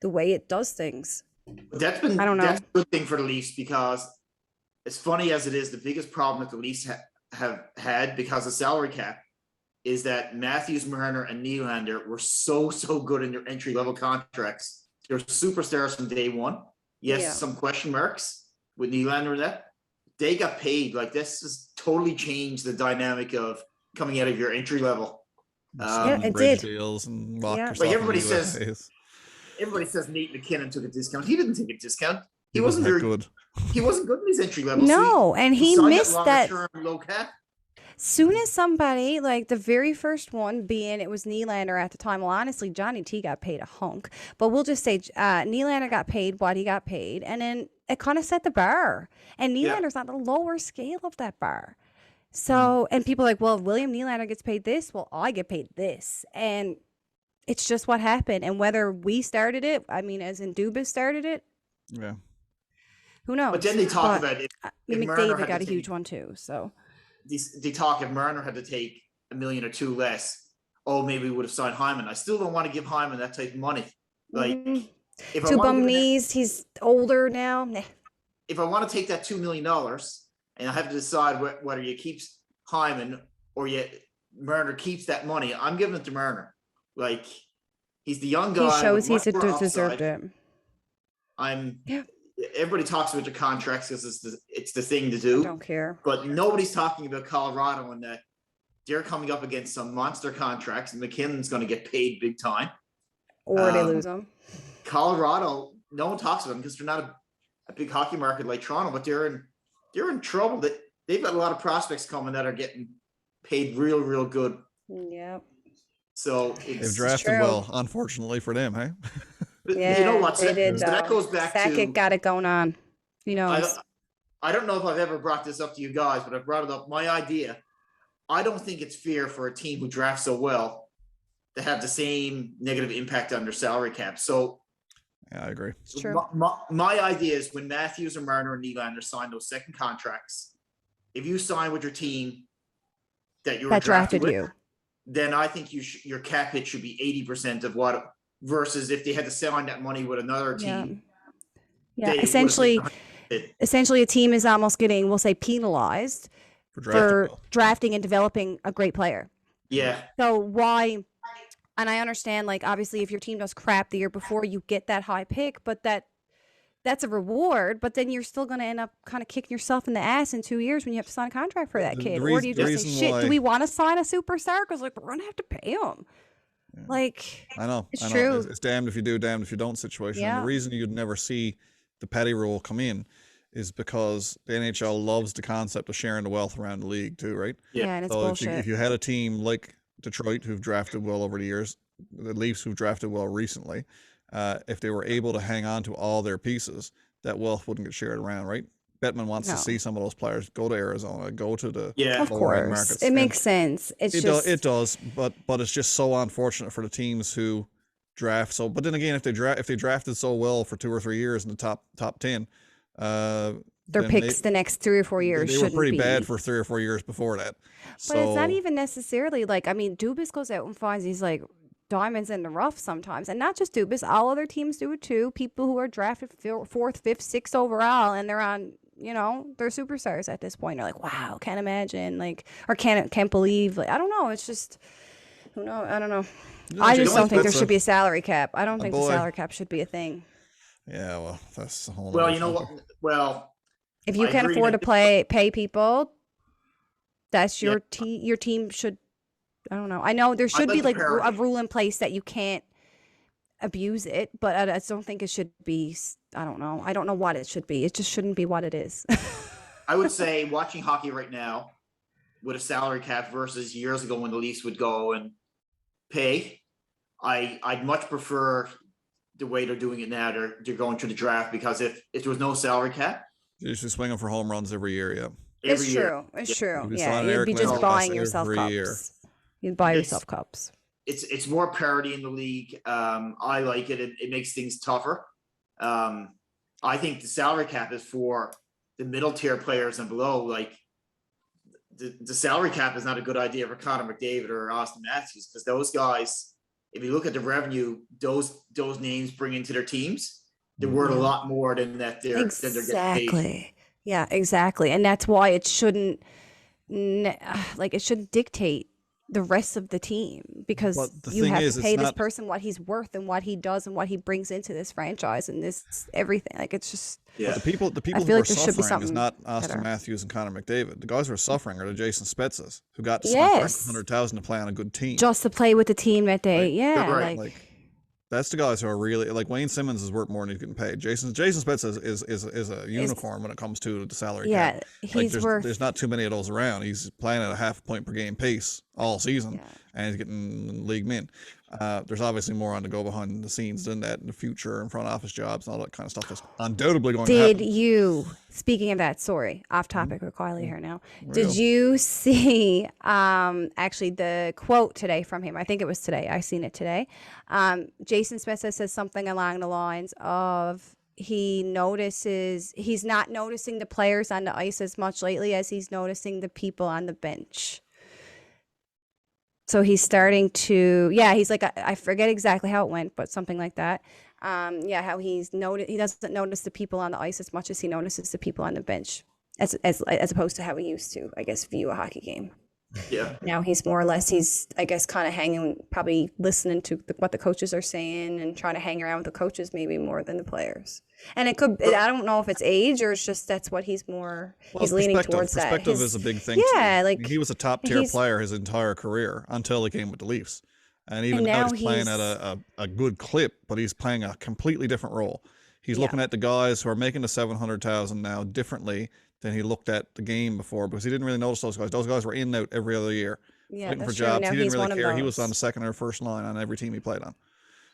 S3: the way it does things.
S2: That's a good thing for the Leafs because as funny as it is, the biggest problem that the Leafs have had because of salary cap is that Matthews, Marner, and Nylander were so good in their entry-level contracts. They're superstars from day one. Yes, some question marks with Nylander that. They got paid. Like this has totally changed the dynamic of coming out of your entry level.
S3: It did.
S1: Deals and like
S2: everybody says Nate McKinnon took a discount. He didn't take a discount. He wasn't very good. He wasn't good in his entry level.
S3: No, and he missed that.
S2: Low cap.
S3: Soon as somebody, like the very first one being, it was Nylander at the time. Well, honestly, Johnny T got paid a hunk. But we'll just say Nylander got paid what he got paid. And then it kind of set the bar. And Nylander's on the lower scale of that bar. So, and people are like, well, if William Nylander gets paid this, well, I get paid this. And it's just what happened. And whether we started it, I mean, as in Dubas started it.
S1: Yeah.
S3: Who knows?
S2: But then they talk about it.
S3: McDavid got a huge one too, so.
S2: They talk if Marner had to take $1 million or $2 million less, maybe we would have signed Hyman. I still don't want to give Hyman that type of money. Like, if
S3: two bum knees, he's older now. Nah.
S2: If I want to take that $2 million and I have to decide whether you keep Hyman or Marner keps that money, I'm giving it to Marner. Like, he's the young guy.
S3: He shows he's deserved it.
S2: Everybody talks about the contracts because it's the thing to do.
S3: I don't care.
S2: But nobody's talking about Colorado and that they're coming up against some monster contracts and McKinnon's going to get paid big time.
S3: Or they lose them.
S2: Colorado, no one talks about them because they're not a big hockey market like Toronto, but they're in trouble. That they've got a lot of prospects coming that are getting paid real good.
S3: Yep.
S2: So
S1: they've drafted well, unfortunately for them, hey?
S2: But you know what?
S3: They did,
S2: so that goes back
S3: Sakic
S2: to
S3: got it going on. You know,
S2: I don't know if I've ever brought this up to you guys, but I've brought it up. My idea. I don't think it's fair for a team who drafts so well to have the same negative impact on their salary cap. So,
S1: yeah, I agree.
S3: It's true.
S2: My idea is when Matthews and Marner and Nylander sign those second contracts, if you sign with your team that you were drafted with, then I think your cap hit should be 80% of what. Versus if they had to sign that money with another team.
S3: Yeah. Essentially a team is almost getting, we'll say, penalized for drafting and developing a great player.
S2: Yeah.
S3: So why, and I understand, like, obviously if your team does crap the year before, you get that high pick, but that's a reward, but then you're still going to end up kind of kicking yourself in the ass in 2 years when you have to sign a contract for that kid. Or do you just say, shit, do we want to sign a superstar? Because, like, we're going to have to pay him. Yeah. Like,
S1: I know.
S3: True.
S1: It's damned if you do, damned if you don't situation.
S3: Yeah.
S1: And the reason you'd never see the petty rule come in is because the NHL loves the concept of sharing the wealth around the league too, right?
S3: Yeah, and it's
S1: so
S3: bullshit.
S1: if you had a team like Detroit who've drafted well over the years, the Leafs who've drafted well recently, if they were able to hang on to all their pieces, that wealth wouldn't get shared around, right? Bettman wants to see some of those players go to Arizona, go to the lower end markets.
S3: It makes sense. It
S1: does, but it's just so unfortunate for the teams who draft but then again, if they drafted so well for 2 or 3 years in the top 10,
S3: their
S1: then
S3: picks the next 3 or 4 years
S1: they were
S3: shouldn't
S1: pretty
S3: be.
S1: bad for 3 or 4 years before that.
S3: But it's not
S1: So
S3: even necessarily like, I mean, Dubas goes out and finds these like diamonds in the rough sometimes, and not just Dubas, all other teams do it too. People who are drafted fourth, fifth, sixth overall, and they're on, they're superstars at this point. They're like, wow, can't imagine, like, or can't believe, like, I don't know. It's just, who knows? I don't know. I just don't think there should be a salary cap. I don't think the salary cap should be a thing.
S1: Yeah, well, that's a whole.
S2: Well, you know what? Well,
S3: if you can't afford to pay people, that's your team should. I don't know. I know there should be like a rule in place that you can't abuse it, but I don't think it should be. I don't know. I don't know what it should be. It just shouldn't be what it is.
S2: I would say watching hockey right now with a salary cap versus years ago when the Leafs would go and pay, I'd much prefer the way they're doing it now. They're going through the draft, because if there was no salary cap,
S1: you're just swinging for home runs every year. Yeah,
S3: it's true. It's true. Yeah, you'd be just buying yourself cups. You'd buy yourself cups.
S2: It's more parity in the league. I like it. It makes things tougher. I think the salary cap is for the middle tier players and below. Like the salary cap is not a good idea for Connor McDavid or Austin Matthews, because those guys, if you look at the revenue those names bring into their teams, they're worth a lot more than that. They're getting paid.
S3: Yeah, exactly. And that's why it shouldn't dictate the rest of the team, because you have to pay this person what he's worth and what he does and what he brings into this franchise and this everything. Like, it's just
S1: the people who are suffering is not Austin Matthews and Connor McDavid. The guys who are suffering are the Jason Spetzes, who got to spend $100,000 to play on a good team,
S3: just to play with the team that they
S1: like that's the guys who are really, like, Wayne Simmons is worth more than he's getting paid. Jason Spetz is a unicorn when it comes to the salary cap. There's not too many of those around. He's playing at a half point per game pace all season, and he's getting league min. There's obviously more on to go behind the scenes than that in the future, and front office jobs and all that kind of stuff that's undoubtedly going to happen.
S3: Did you, speaking of that, sorry, off topic with Kylie here now, did you see actually the quote today from him? I think it was today. I seen it today. Jason Smith says something along the lines of he's not noticing the players on the ice as much lately as he's noticing the people on the bench. So he's starting to, he's like, I forget exactly how it went, but something like that. How he doesn't notice the people on the ice as much as he notices the people on the bench, as opposed to how he used to, I guess, view a hockey game.
S2: Yeah.
S3: Now he's more or less, I guess, kind of hanging, probably listening to what the coaches are saying and trying to hang around with the coaches maybe more than the players. And I don't know if it's age or it's just that's what he's leaning towards.
S1: Perspective is a big thing.
S3: Yeah,
S1: too. Like he was a top tier player his entire career until he came with the Leafs. And even now he's playing at a good clip, but he's playing a completely different role. He's looking at the guys who are making the $700,000 now differently than he looked at the game before, because he didn't really notice those guys. Those guys were in and out every other year, looking for jobs. He didn't really care. He was on the second or first line on every team he played on,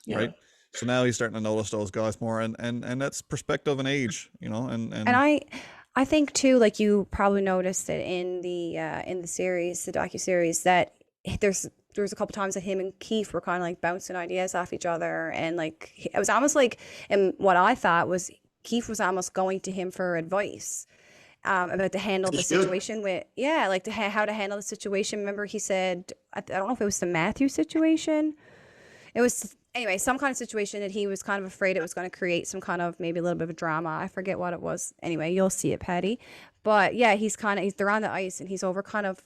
S1: right? So now he's starting to notice those guys more, and that's perspective and age, And
S3: I think too, like you probably noticed it in the series, the docuseries, that there was a couple times that him and Keith were kind of like bouncing ideas off each other, and like it was almost like, and what I thought was Keith was almost going to him for advice. About to handle the situation how to handle the situation. Remember, he said, I don't know if it was the Matthew situation. It was, anyway, some kind of situation that he was kind of afraid it was going to create some kind of maybe a little bit of a drama. I forget what it was. Anyway, you'll see it, Patty. But yeah, they're on the ice and he's over kind of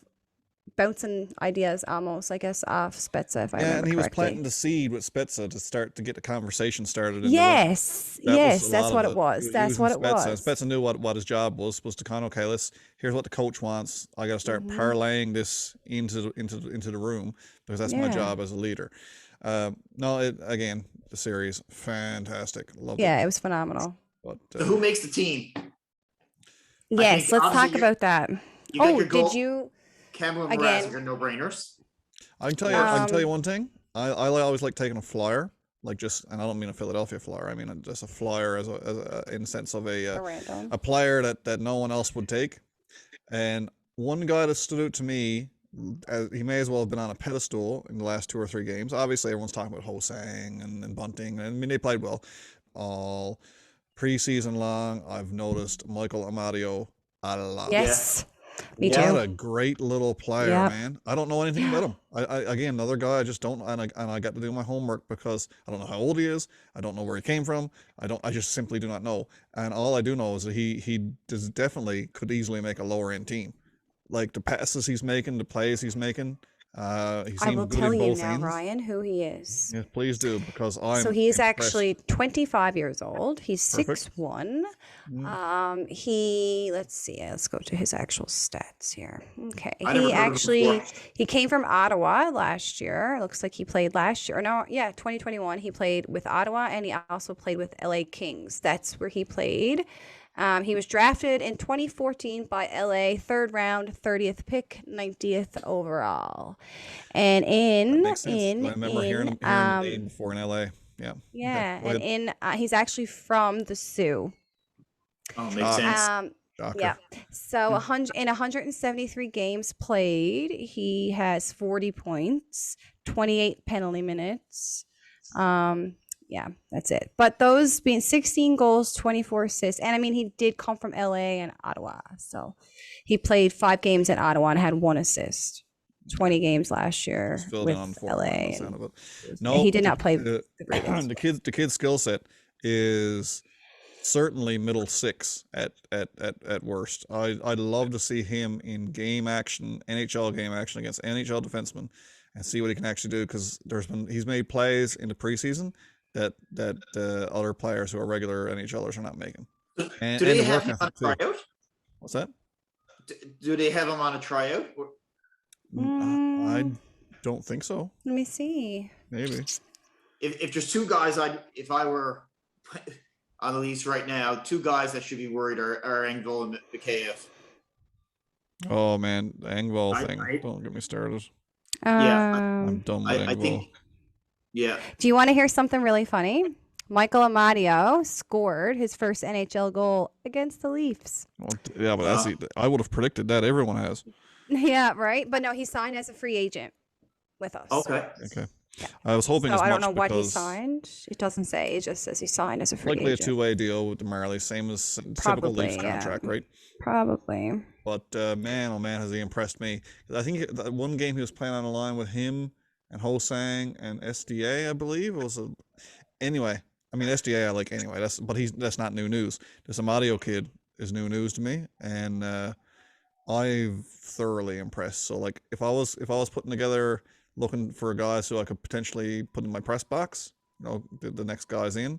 S3: bouncing ideas almost, I guess, off Spezza, if I remember
S1: and he
S3: correctly.
S1: was planting the seed with Spezza to start to get the conversation started.
S3: Yes, that's what it was. That's what it was.
S1: Spezza knew what his job was to kind of, here's what the coach wants. I got to start parlaying this into the room, because that's my job as a leader. Again, the series, fantastic. Loved it.
S3: It was phenomenal.
S2: But, so who makes the team?
S3: Yes, let's talk about that. Did you?
S2: Campbell and Mrazek are no-brainers.
S1: I can tell you one thing. I always like taking a flyer, and I don't mean a Philadelphia flyer. I mean just a flyer as in the sense of a player that no one else would take. And one guy that stood out to me, he may as well have been on a pedestal in the last 2 or 3 games. Obviously, everyone's talking about Ho-Sang and Bunting. I mean, they played well all. preseason long, I've noticed Michael Amadio a lot.
S3: Yes. Me
S2: Yeah.
S1: What
S3: too.
S1: a great little player,
S3: Yep.
S1: man. I don't know anything about him. Again, another guy I just don't, and I got to do my homework because I don't know how old he is. I don't know where he came from. I just simply do not know. And all I do know is that he does definitely could easily make a lower end team. Like the passes he's making, the plays he's making, he
S3: I
S1: seems
S3: will
S1: good
S3: tell
S1: in
S3: you
S1: both
S3: now,
S1: ends.
S3: Ryan, who he is.
S1: Yes, please do, because
S3: So
S1: I'm
S3: he is
S1: impressed.
S3: actually 25 years old. He's
S1: Perfect.
S3: 6'1". Let's see, let's go to his actual stats here. Okay.
S2: I never heard of him before.
S3: He came from Ottawa last year. Looks like he played last year. Or no, yeah, 2021. He played with Ottawa and he also played with LA Kings. That's where he played. He was drafted in 2014 by LA, third round, 30th pick, 90th overall. And
S1: That makes sense. I remember hearing the name before in LA. Yeah.
S3: yeah,
S1: Okay, go ahead.
S3: and he's actually from the Sioux.
S2: Oh, makes sense.
S1: Shocker.
S3: Yeah. So 173 games played, he has 40 points, 28 penalty minutes. Yeah, that's it. But those being 16 goals, 24 assists, and I mean he did come from LA and Ottawa, so he played 5 games in Ottawa and had 1 assist. 20 games last year
S1: Just filled
S3: with
S1: in on
S3: LA.
S1: by the sound
S3: and
S1: of it. No,
S3: he did not play
S1: the,
S3: the greatest.
S1: the kid's skill set is certainly middle six at worst. I'd love to see him in game action, NHL game action against NHL defensemen, and see what he can actually do. Because he's made plays in the preseason that other players who are regular NHLers are not making. And,
S2: Do they
S1: the
S2: have
S1: work
S2: him on
S1: ethic
S2: a
S1: too.
S2: tryout?
S1: What's that?
S2: Do they have him on a tryout?
S1: I don't think so.
S3: Let me see.
S1: Maybe.
S2: If there's 2 guys, if I were on the Leafs right now, 2 guys that should be worried are Engvall and Mikheyev.
S1: Oh man, the Engvall
S2: I-
S1: thing.
S2: I-
S1: Don't get me started.
S2: Yeah,
S1: I'm done with
S2: I
S1: Engvall.
S2: think. Yeah.
S3: Do you want to hear something really funny? Michael Amadio scored his first NHL goal against the Leafs.
S1: Well, yeah, but I would have predicted that. Everyone has.
S3: Yeah, right. But no, he signed as a free agent with us.
S2: Okay.
S1: Okay.
S3: Yeah.
S1: I was hoping
S3: So
S1: as much
S3: I don't know what he
S1: because
S3: signed. It doesn't say. It just says he signed as a free
S1: likely
S3: agent.
S1: a two-way deal with the Marley, same as typical
S3: Probably,
S1: Leafs
S3: yeah.
S1: contract, right?
S3: Probably.
S1: But man, oh man, has he impressed me? I think that one game he was playing on a line with him and Hosang and SDA, I believe. It was anyway. I mean SDA I like anyway. That's not new news. This Amadio kid is new news to me, and I'm thoroughly impressed. So like if I was putting together looking for guys who I could potentially put in my press box, the next guys in,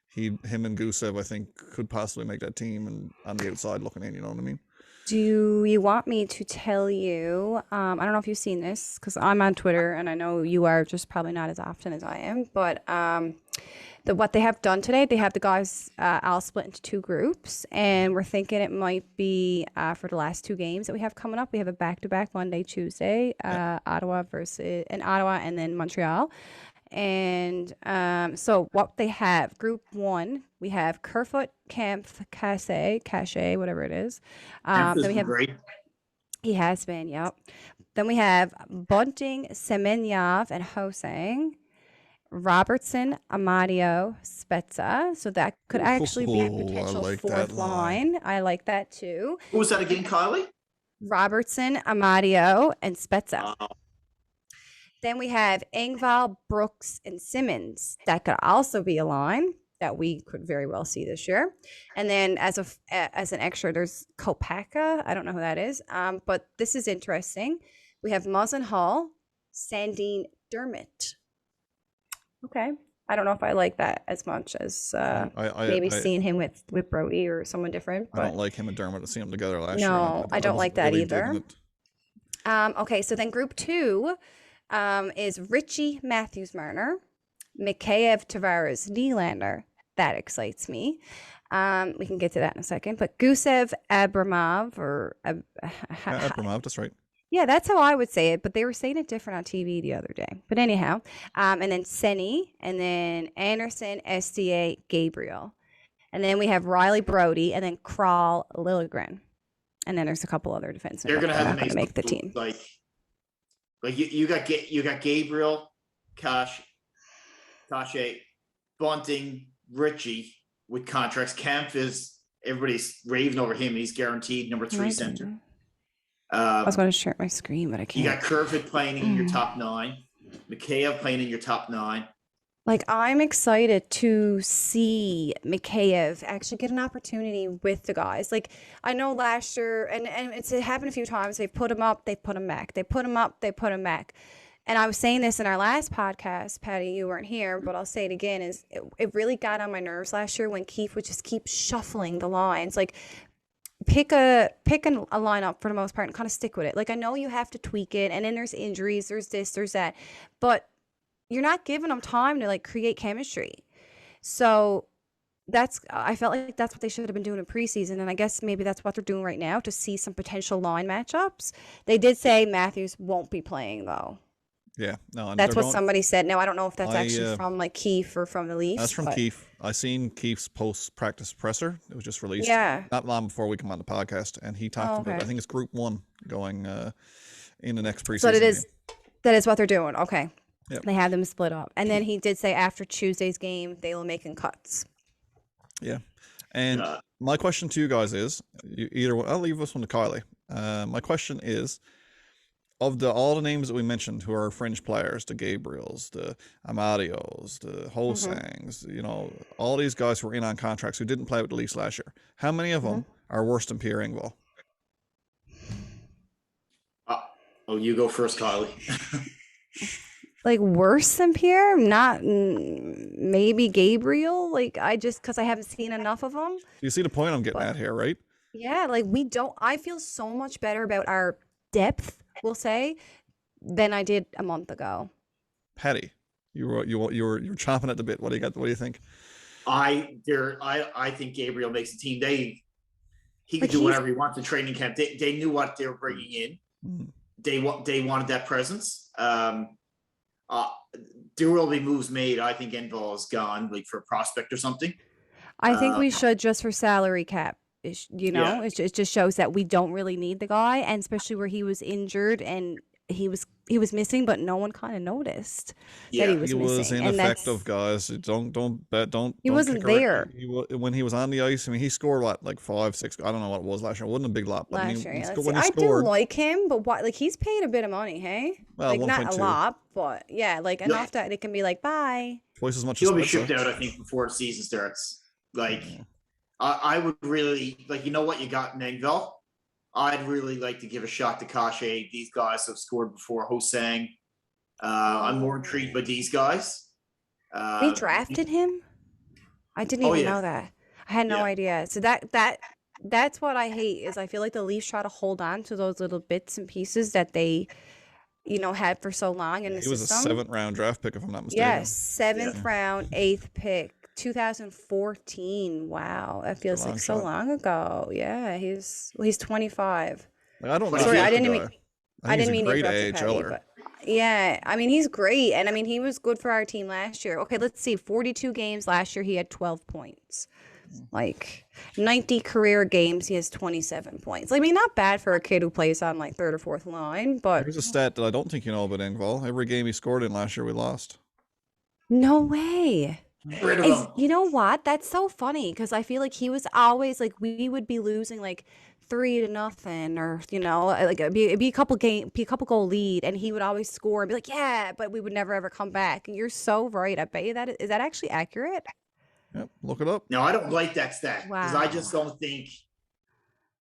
S1: him and Gusev I think could possibly make that team and on the outside looking in, you know what I mean?
S3: Do you want me to tell you? I don't know if you've seen this because I'm on Twitter and I know you are, just probably not as often as I am. But what they have done today, they have the guys all split into 2 groups, and we're thinking it might be for the last 2 games that we have coming up. We have a back-to-back Monday, Tuesday, Ottawa and then Montreal. And so what they have, Group 1, we have Kerfoot, Kampf, Cache, whatever it is. Then we have
S2: great.
S3: He has been, yep. Then we have Bunting, Semenyov, and Hosang. Robertson, Amadio, Spezza. So that could actually be a
S1: Oh, I
S3: potential
S1: like
S3: 4th
S1: that line.
S3: line. I like that too.
S2: Who was that again, Kylie?
S3: Robertson, Amadio, and Spezza.
S2: Wow.
S3: Then we have Engvall, Brooks, and Simmons. That could also be a line that we could very well see this year. And then as an extra, there's Kopaka. I don't know who that is, but this is interesting. We have Muzzin Hall, Sandine Dermott. Okay. I don't know if I like that as much as maybe seeing him with Brody or someone different. But
S1: I don't like him and Dermott to see him together last year.
S3: No, I don't like that either.
S1: digging it.
S3: Okay, so then Group 2 is Richie Matthews Marner, Mikheyev Tavares Nylander. That excites me. We can get to that in a second. But Gusev Abramov or
S1: Abramov, that's right.
S3: yeah, that's how I would say it. But they were saying it different on TV the other day. But anyhow, and then Senny, and then Anderson, SDA, Gabriel, and then we have Riley Brody, and then Kral Lilligren, and then there's a couple other defensemen.
S2: They're gonna have to
S3: make the team.
S2: Like you got Gabriel, Cache, Bunting, Richie. with contracts. Kemp is everybody's raving over him. He's guaranteed number 3 center.
S3: I was going to share my screen, but I can't.
S2: You got Kerfoot playing in your top 9. Mikheyev playing in your top 9.
S3: Like, I'm excited to see Mikheyev actually get an opportunity with the guys. Like, I know last year, and it happened a few times, they put him up, they put him back. They put him up, they put him back. And I was saying this in our last podcast, Patty, you weren't here, but I'll say it again, is it really got on my nerves last year when Keefe would just keep shuffling the lines. Like, pick a lineup for the most part and kind of stick with it. Like, I know you have to tweak it, and then there's injuries, there's this, there's that, but you're not giving them time to like create chemistry. So I felt like that's what they should have been doing in preseason, and I guess maybe that's what they're doing right now to see some potential line matchups. They did say Matthews won't be playing though.
S1: Yeah, no,
S3: that's what somebody said. Now I don't know if that's actually from like Keefe or from the Leafs.
S1: That's from Keefe. I seen Keefe's post-practice presser. It was just released.
S3: Yeah,
S1: not long before we come on the podcast, and he talked about. I think it's Group 1 going in the next preseason. So
S3: that is what they're doing. Okay.
S1: Yep.
S3: They have them split up. And then he did say after Tuesday's game, they will making cuts.
S1: Yeah. And my question to you guys is, I'll leave this one to Kylie. My question is, of all the names that we mentioned who are fringe players, the Gabriels, the Amadios, the Hosangs, all these guys who were in on contracts who didn't play with the Leafs last year, how many of them are worse than Pierre Engvall?
S2: You go first, Kylie.
S3: Like worse than Pierre? Not maybe Gabriel? Like because I haven't seen enough of them.
S1: You see the point I'm getting at here, right?
S3: Yeah, like I feel so much better about our depth, we'll say, than I did a month ago.
S1: Patty, you were chomping at the bit. What do you think?
S2: I think Gabriel makes the team. He could do whatever he wants in training camp. They knew what they were bringing in. They wanted that presence. There will be moves made. I think Engvall is gone, like for a prospect or something.
S3: I think we should, just for salary cap. It just shows that we don't really need the guy, and especially where he was injured and he was missing, but no one kind of noticed that he was missing.
S1: He was ineffective, guys. Don't.
S3: He wasn't there
S1: when he was on the ice. I mean, he scored like 5, 6. I don't know what it was last year. It wasn't a big lot. But
S3: last year, I do like him, but he's paid a bit of money, hey?
S1: Well,
S3: like not a lot, but yeah, like enough that it can be like bye.
S1: Twice as much.
S2: He'll be shipped out, I think, before the season starts. Like, I would really like. You know what you got in Engvall? I'd really like to give a shot to Kashe. These guys have scored before. Hosang. I'm more intrigued by these guys.
S3: They drafted him? I didn't even know that. I had no idea. So that's what I hate, is I feel like the Leafs try to hold on to those little bits and pieces that they, had for so long in the system.
S1: He was a 7th round draft pick, if I'm not mistaken.
S3: Yes, 7th round, 8th pick. 2014. Wow, that feels like so long ago. Yeah, he's 25.
S1: I don't know.
S3: Sorry, I didn't mean to
S1: great
S3: interrupt you, Patty, but yeah, I mean he's great, and I mean he was good for our team last year. Okay, let's see. 42 games last year, he had 12 points. Like 90 career games, he has 27 points. I mean, not bad for a kid who plays on like 3rd or 4th line. But
S1: here's a stat that I don't think you know about Engvall. Every game he scored in last year, we lost.
S3: No way. You know what? That's so funny, because I feel like he was always like, we would be losing like 3-0, or like it'd be a couple goal lead, and he would always score and be like, yeah, but we would never ever come back. And you're so right. I bet you is that actually accurate?
S1: Yep, look it up.
S2: No, I don't like that stat, because I just don't think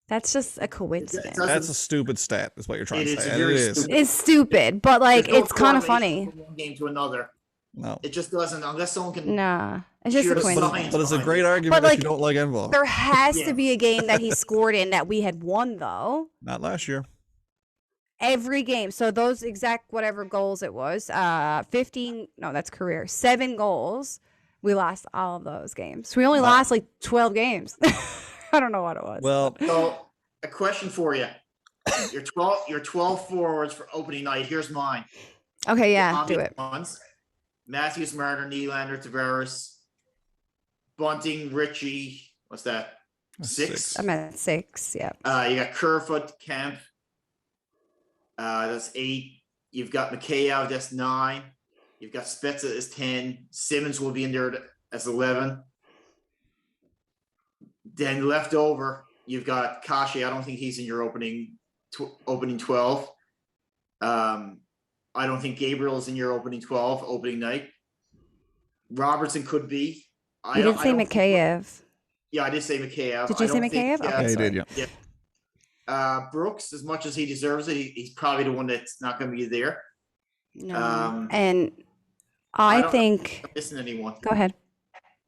S3: that's just a coincidence.
S1: That's a stupid stat, is what you're trying to say.
S2: It is.
S3: It's stupid, but like it's kind of funny.
S2: From one game to another.
S1: No,
S2: it just doesn't, unless someone can.
S3: Nah, it's just a coincidence.
S1: But it's a great argument if you don't like Engvall.
S3: There has to be a game that he scored in that we had won, though.
S1: Not last year.
S3: Every game. So those exact whatever goals it was, 15. No, that's career. 7 goals. We lost all of those games. We only lost like 12 games. I don't know what it was.
S1: Well,
S2: so a question for you. Your 12 forwards for opening night. Here's mine.
S3: Okay, yeah, do it.
S2: Matthews, Marner, Nylander, Tavares, Bunting, Ritchie. What's that? 6?
S3: I'm at 6. Yeah.
S2: You got Kerfoot, Kemp. That's 8. You've got Mikheyev. That's 9. You've got Spezza as 10. Simmons will be in there as 11. Then left over, you've got Kashi. I don't think he's in your opening 12. I don't think Gabriel is in your opening 12 opening night. Robertson could be.
S3: You didn't say Mikheyev.
S2: Yeah, I did say Mikheyev.
S3: Did you say Mikheyev? Okay,
S1: yeah, he
S3: sorry.
S1: did.
S2: Yeah. Brooks, as much as he deserves it, he's probably the one that's not going to be there.
S3: No. And I think
S2: I'm missing anyone.
S3: Go ahead.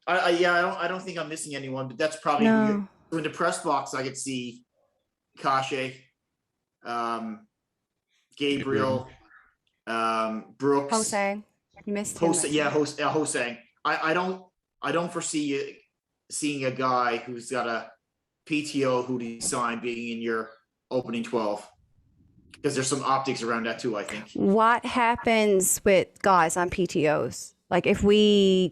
S2: I don't think I'm missing anyone, but that's probably
S3: No.
S2: in the press box. I could see Kashe, Gabriel, Brooks,
S3: Jose. You missed him.
S2: Hosang. I don't foresee you seeing a guy who's got a PTO who he signed being in your opening 12, because there's some optics around that too, I think.
S3: What happens with guys on PTOs? Like, if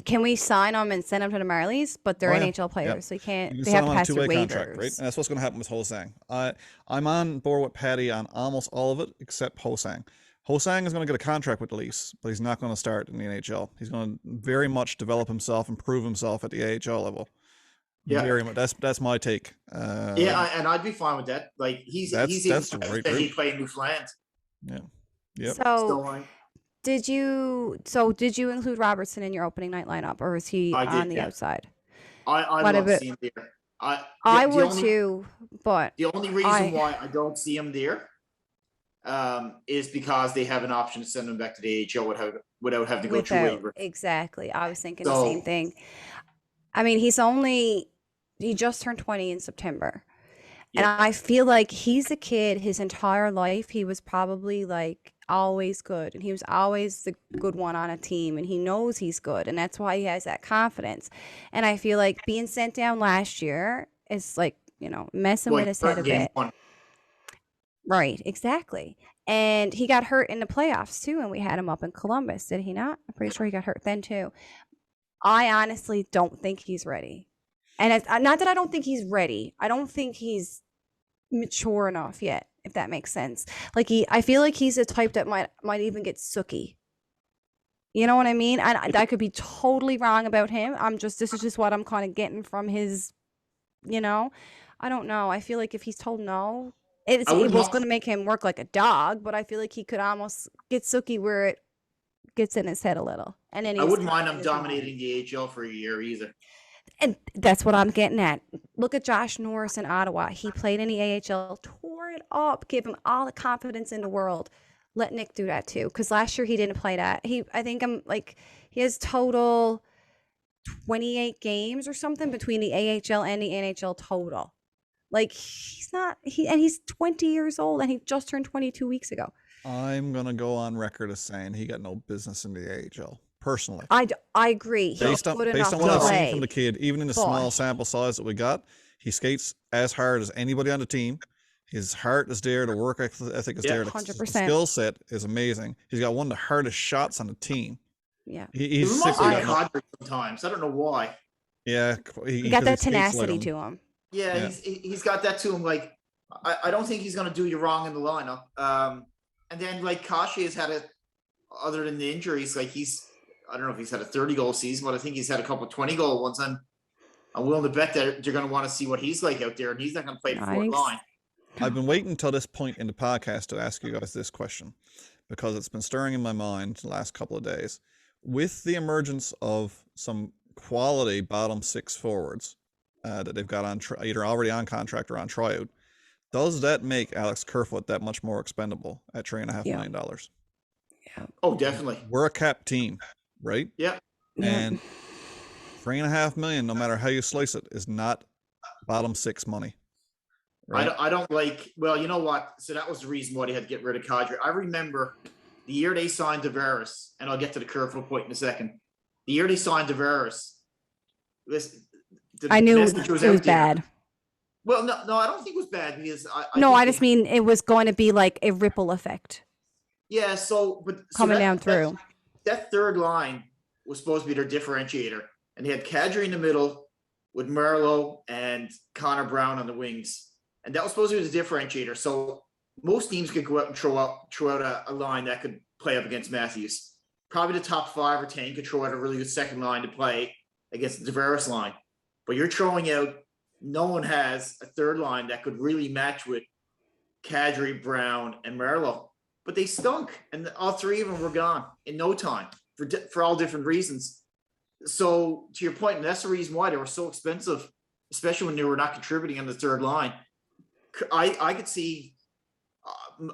S3: can we sign them and send them to the Marlies, but they're NHL players, so they have to pass through waivers.
S1: Contract, right? And that's what's going to happen with Hosang. I'm on board with Patty on almost all of it except Hosang. Hosang is going to get a contract with the Leafs, but he's not going to start in the NHL. He's going to very much develop himself and prove himself at the AHL level.
S2: Yeah,
S1: very much. That's my take.
S2: And I'd be fine with that. Like he's right, he played Newfoundland.
S1: Yeah. Yep.
S3: So did you include Robertson in your opening night lineup, or is he on the outside?
S2: I love seeing him there.
S3: I would too, but
S2: the only reason why I don't see him there is because they have an option to send him back to the AHL without having to go through waiver.
S3: Exactly. I was thinking the same thing. I mean, he just turned 20 in September. And I feel like he's a kid his entire life. He was probably like always good, and he was always the good one on a team, and he knows he's good, and that's why he has that confidence. And I feel like being sent down last year is like, messing with his head a bit. Right, exactly. And he got hurt in the playoffs too, and we had him up in Columbus, did he not? I'm pretty sure he got hurt then too. I honestly don't think he's ready. And it's not that I don't think he's ready. I don't think he's mature enough yet, if that makes sense. Like I feel like he's a type that might even get sooky. You know what I mean? I could be totally wrong about him. This is just what I'm kind of getting from his, I don't know. I feel like if he's told no, it was going to make him work like a dog, but I feel like he could almost get sooky where it gets in his head a little. And then
S2: I wouldn't mind him dominating the AHL for a year either.
S3: And that's what I'm getting at. Look at Josh Norris in Ottawa. He played in the AHL, tore it up, gave him all the confidence in the world. Let Nick do that too, because last year he didn't play that. He has total 28 games or something between the AHL and the NHL total. Like he's 20 years old, and he just turned 22 weeks ago.
S1: I'm gonna go on record as saying he got no business in the AHL. Personally,
S3: I agree.
S1: Based on what I've seen from the kid, even in the small sample size that we got, he skates as hard as anybody on the team. His heart is there, the work ethic is there,
S3: 100%.
S1: The skill set is amazing. He's got one of the hardest shots on the team.
S3: Yeah,
S2: he's sick sometimes. I don't know why.
S1: Yeah,
S3: he got that tenacity to him.
S2: Yeah, he's got that to him. Like I don't think he's gonna do you wrong in the lineup. And then like Kashi has had other than the injuries, like I don't know if he's had a 30-goal season, but I think he's had a couple of 20-goal ones. And I'm willing to bet that you're going to want to see what he's like out there, and he's not going to play the fourth line.
S1: I've been waiting until this point in the podcast to ask you guys this question, because it's been stirring in my mind the last couple of days. With the emergence of some quality bottom six forwards that they've got on either already on contract or on tryout, does that make Alex Kerfoot that much more expendable at $3.5 million?
S2: Yeah. Oh, definitely.
S1: We're a cap team. Right?
S2: Yeah.
S1: And $3.5 million, no matter how you slice it, is not bottom six money. Right?
S2: I don't like. Well, you know what? So that was the reason why they had to get rid of Kadri. I remember the year they signed Tavares, and I'll get to the Kerfoot point in a second. The year they signed Tavares,
S3: I knew it was bad.
S2: Well, no, I don't think it was bad because
S3: I just mean it was going to be like a ripple effect.
S2: Yeah.
S3: Coming down through.
S2: That third line was supposed to be their differentiator, and they had Kadri in the middle with Merlo and Connor Brown on the wings, and that was supposed to be the differentiator. So most teams could go out and throw out a line that could play up against Matthews. Probably the top 5 or 10 could throw out a really good second line to play against the Tavares line, but you're throwing out no one has a third line that could really match with Kadri, Brown, and Merlo. But they stunk, and all three of them were gone in no time for all different reasons. So to your point, and that's the reason why they were so expensive, especially when they were not contributing on the third line. I could see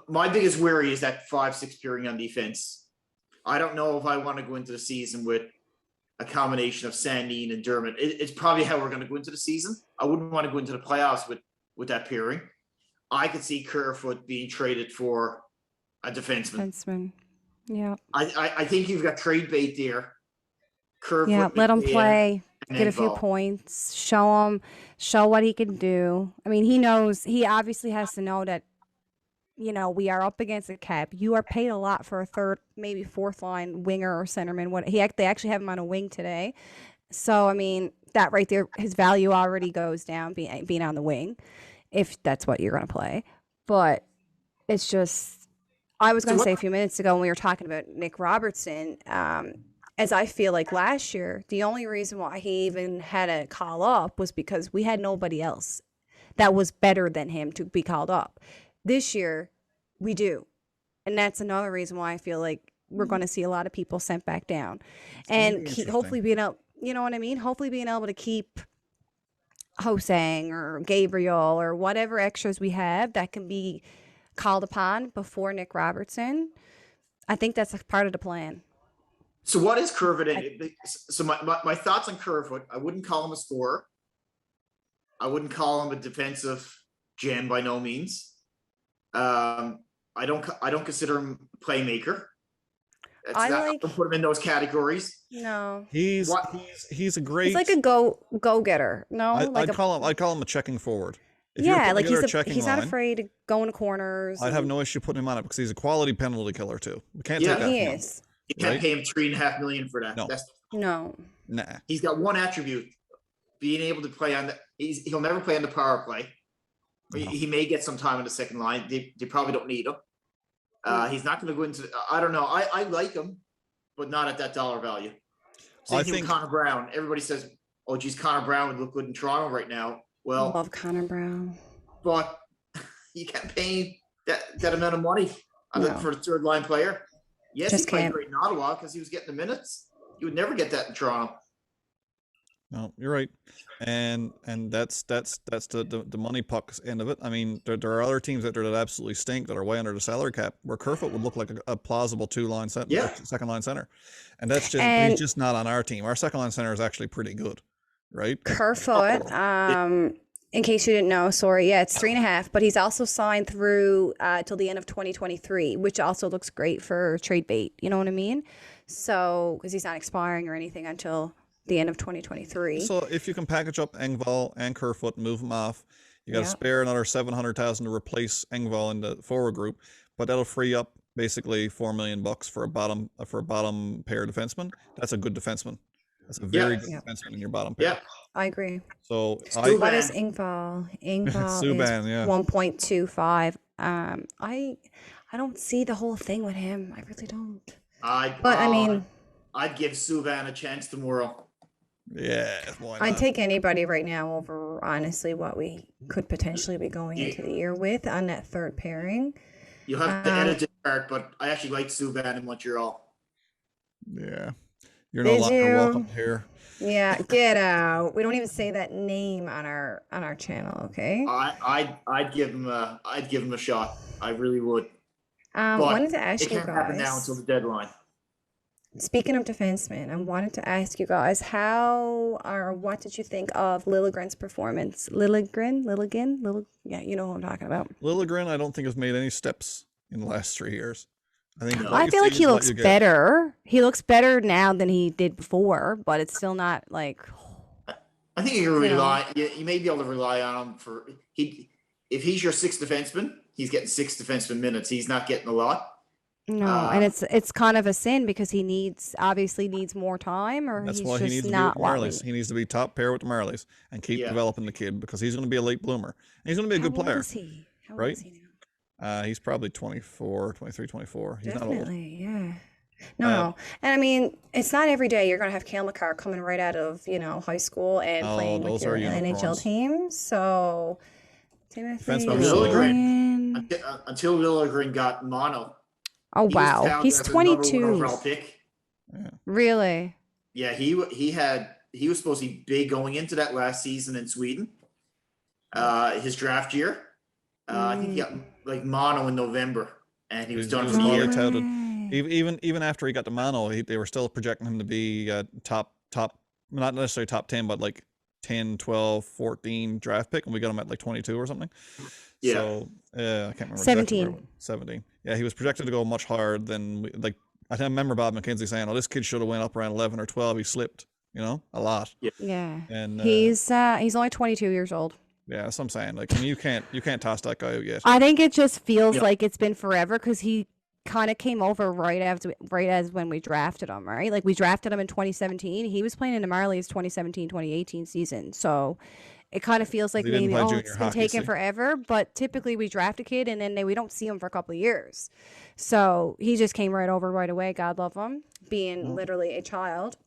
S2: my biggest worry is that 5-6 pairing on defense. I don't know if I want to go into the season with a combination of Sandin and Dermott. It's probably how we're going to go into the season. I wouldn't want to go into the playoffs with that pairing. I could see Kerfoot being traded for a defenseman.
S3: Yeah.
S2: I think you've got trade bait there. Kerfoot,
S3: Yeah, let him
S2: McKay,
S3: play,
S2: and
S3: get a few
S2: Engvall.
S3: points, show what he can do. I mean, he obviously has to know that, we are up against a cap. You are paid a lot for a third, maybe fourth line winger or centerman. They actually have him on a wing today. So, I mean, that right there, his value already goes down being on the wing, if that's what you're going to play. But it's just, I was going to say a few minutes ago when we were talking about Nick Robertson, as I feel like last year, the only reason why he even had a call up was because we had nobody else that was better than him to be called up. This year, we do. And that's another reason why I feel like we're going to see a lot of people sent back down. And hopefully being able, you know what I mean? Hopefully being able to keep Hosang or Gabriel or whatever extras we have that can be called upon before Nick Robertson. I think that's a part of the plan.
S2: So what is Kerfoot in? So my thoughts on Kerfoot, I wouldn't call him a scorer. I wouldn't call him a defensive gem by no means. I don't consider him a playmaker. I don't put him in those categories.
S3: No,
S1: he's a great.
S3: He's like a go getter. No,
S1: I'd call him a checking forward. If
S3: like he's not afraid to go into corners.
S1: I'd have no issue putting him on it because he's a quality penalty killer too. We can't take that from him.
S2: You can't pay him $3.5 million for that.
S1: No.
S3: Nah.
S2: He's got one attribute: being able to play on the. He'll never play on the power play. No. He may get some time on the second line. They probably don't need him. He's not going to go into. I don't know. I like him, but not at that dollar value. Same thing with Connor Brown. Everybody says, "Oh, geez, Connor Brown would look good in Toronto right now." Well,
S3: I love Connor Brown,
S2: but you can't pay that amount of money for a third line player. Yes, he played great in Ottawa because he was getting the minutes. You would never get that in Toronto.
S1: No, you're right, and that's the money pucks end of it. I mean, there are other teams that absolutely stink that are way under the salary cap, where Kerfoot would look like a plausible second line center, and he's just not on our team. Our second line center is actually pretty good, right?
S3: Kerfoot, in case you didn't know, it's 3.5, but he's also signed through till the end of 2023, which also looks great for trade bait. You know what I mean? So, because he's not expiring or anything until the end of 2023.
S1: So if you can package up Engvall and Kerfoot and move them off, you got to spare another $700,000 to replace Engvall in the forward group, but that'll free up basically $4 million for a bottom pair defenseman. That's a good defenseman. That's a very good defenseman in your bottom pair.
S2: Yeah,
S3: I agree.
S1: So
S3: what is Engvall? Engvall
S1: Subban,
S3: is 1.25. I don't see the whole thing with him. I really don't.
S2: I'd give Subban a chance tomorrow.
S1: Yeah, why not?
S3: I'd take anybody right now over, honestly, what we could potentially be going into the year with on that third pairing.
S2: You'll have to edit it part, but I actually like Subban in Montreal.
S1: Yeah. You're no longer welcome here.
S3: Yeah, get out. We don't even say that name on our channel, okay?
S2: I'd give him a shot. I really would.
S3: Wanted to ask you guys.
S2: It can't happen now until the deadline.
S3: Speaking of defensemen, I wanted to ask you guys what did you think of Liljegren's performance? Liljegren? Yeah, you know who I'm talking about.
S1: Liljegren, I don't think has made any steps in the last 3 years.
S3: I feel like he looks better. He looks better now than he did before, but it's still not like.
S2: I think you may be able to rely on him if he's your sixth defenseman, he's getting 6 defenseman minutes. He's not getting a lot.
S3: No, and it's kind of a sin because he obviously needs more time, or
S1: that's
S3: he's
S1: why
S3: just
S1: he needs
S3: not
S1: to be with the Marlies. He needs to be top pair with the Marlies and keep developing the kid because he's going to be a late bloomer. And he's going to be a good player.
S3: How old is he? How old is he now?
S1: He's probably 24, 23, 24. He's
S3: Definitely,
S1: not old.
S3: Yeah. No,
S1: Uh,
S3: no. And I mean, it's not every day you're going to have Cale McCarr coming right out of, high school and
S1: oh,
S3: playing with
S1: those are
S3: your NHL
S1: unicorns.
S3: team. So, Timothy
S1: Defensemen are
S2: But
S1: so.
S3: Liljegren.
S2: until Liljegren got mono,
S3: Oh,
S2: he was
S3: wow.
S2: touted
S3: He's
S2: as a number one
S3: 22.
S2: overall pick.
S1: Yeah.
S3: Really?
S2: Yeah, he was supposed to be big going into that last season in Sweden. His draft year. I think he got like mono in November, and he was done
S1: He
S2: for
S1: was
S2: the
S3: No
S1: highly
S2: year.
S1: touted.
S3: way.
S1: Even after he got to Mano, they were still projecting him to be top, not necessarily top 10, but like 10, 12, 14 draft pick, and we got him at like 22 or something.
S2: Yeah.
S1: So I can't remember exactly
S3: 17.
S1: where 17. Yeah, he was projected to go much higher than like I remember Bob McKenzie saying, "Oh, this kid should have went up around 11 or 12. He slipped, a lot."
S3: Yeah.
S1: And
S3: He's only 22 years old.
S1: yeah, that's what I'm saying. Like, I mean, you can't toss that guy out yet.
S3: I think it just feels
S2: Yeah.
S3: like it's been forever because he kind of came over right as when we drafted him, right? Like we drafted him in 2017. He was playing in the Marlies 2017-2018 season. So it kind of feels like
S1: He didn't
S3: maybe,
S1: play
S3: oh,
S1: junior
S3: it's been
S1: hockey,
S3: taking
S1: see?
S3: forever. But typically we draft a kid and then we don't see him for a couple of years. So he just came right over right away. God love him, being
S1: Well,
S3: literally a child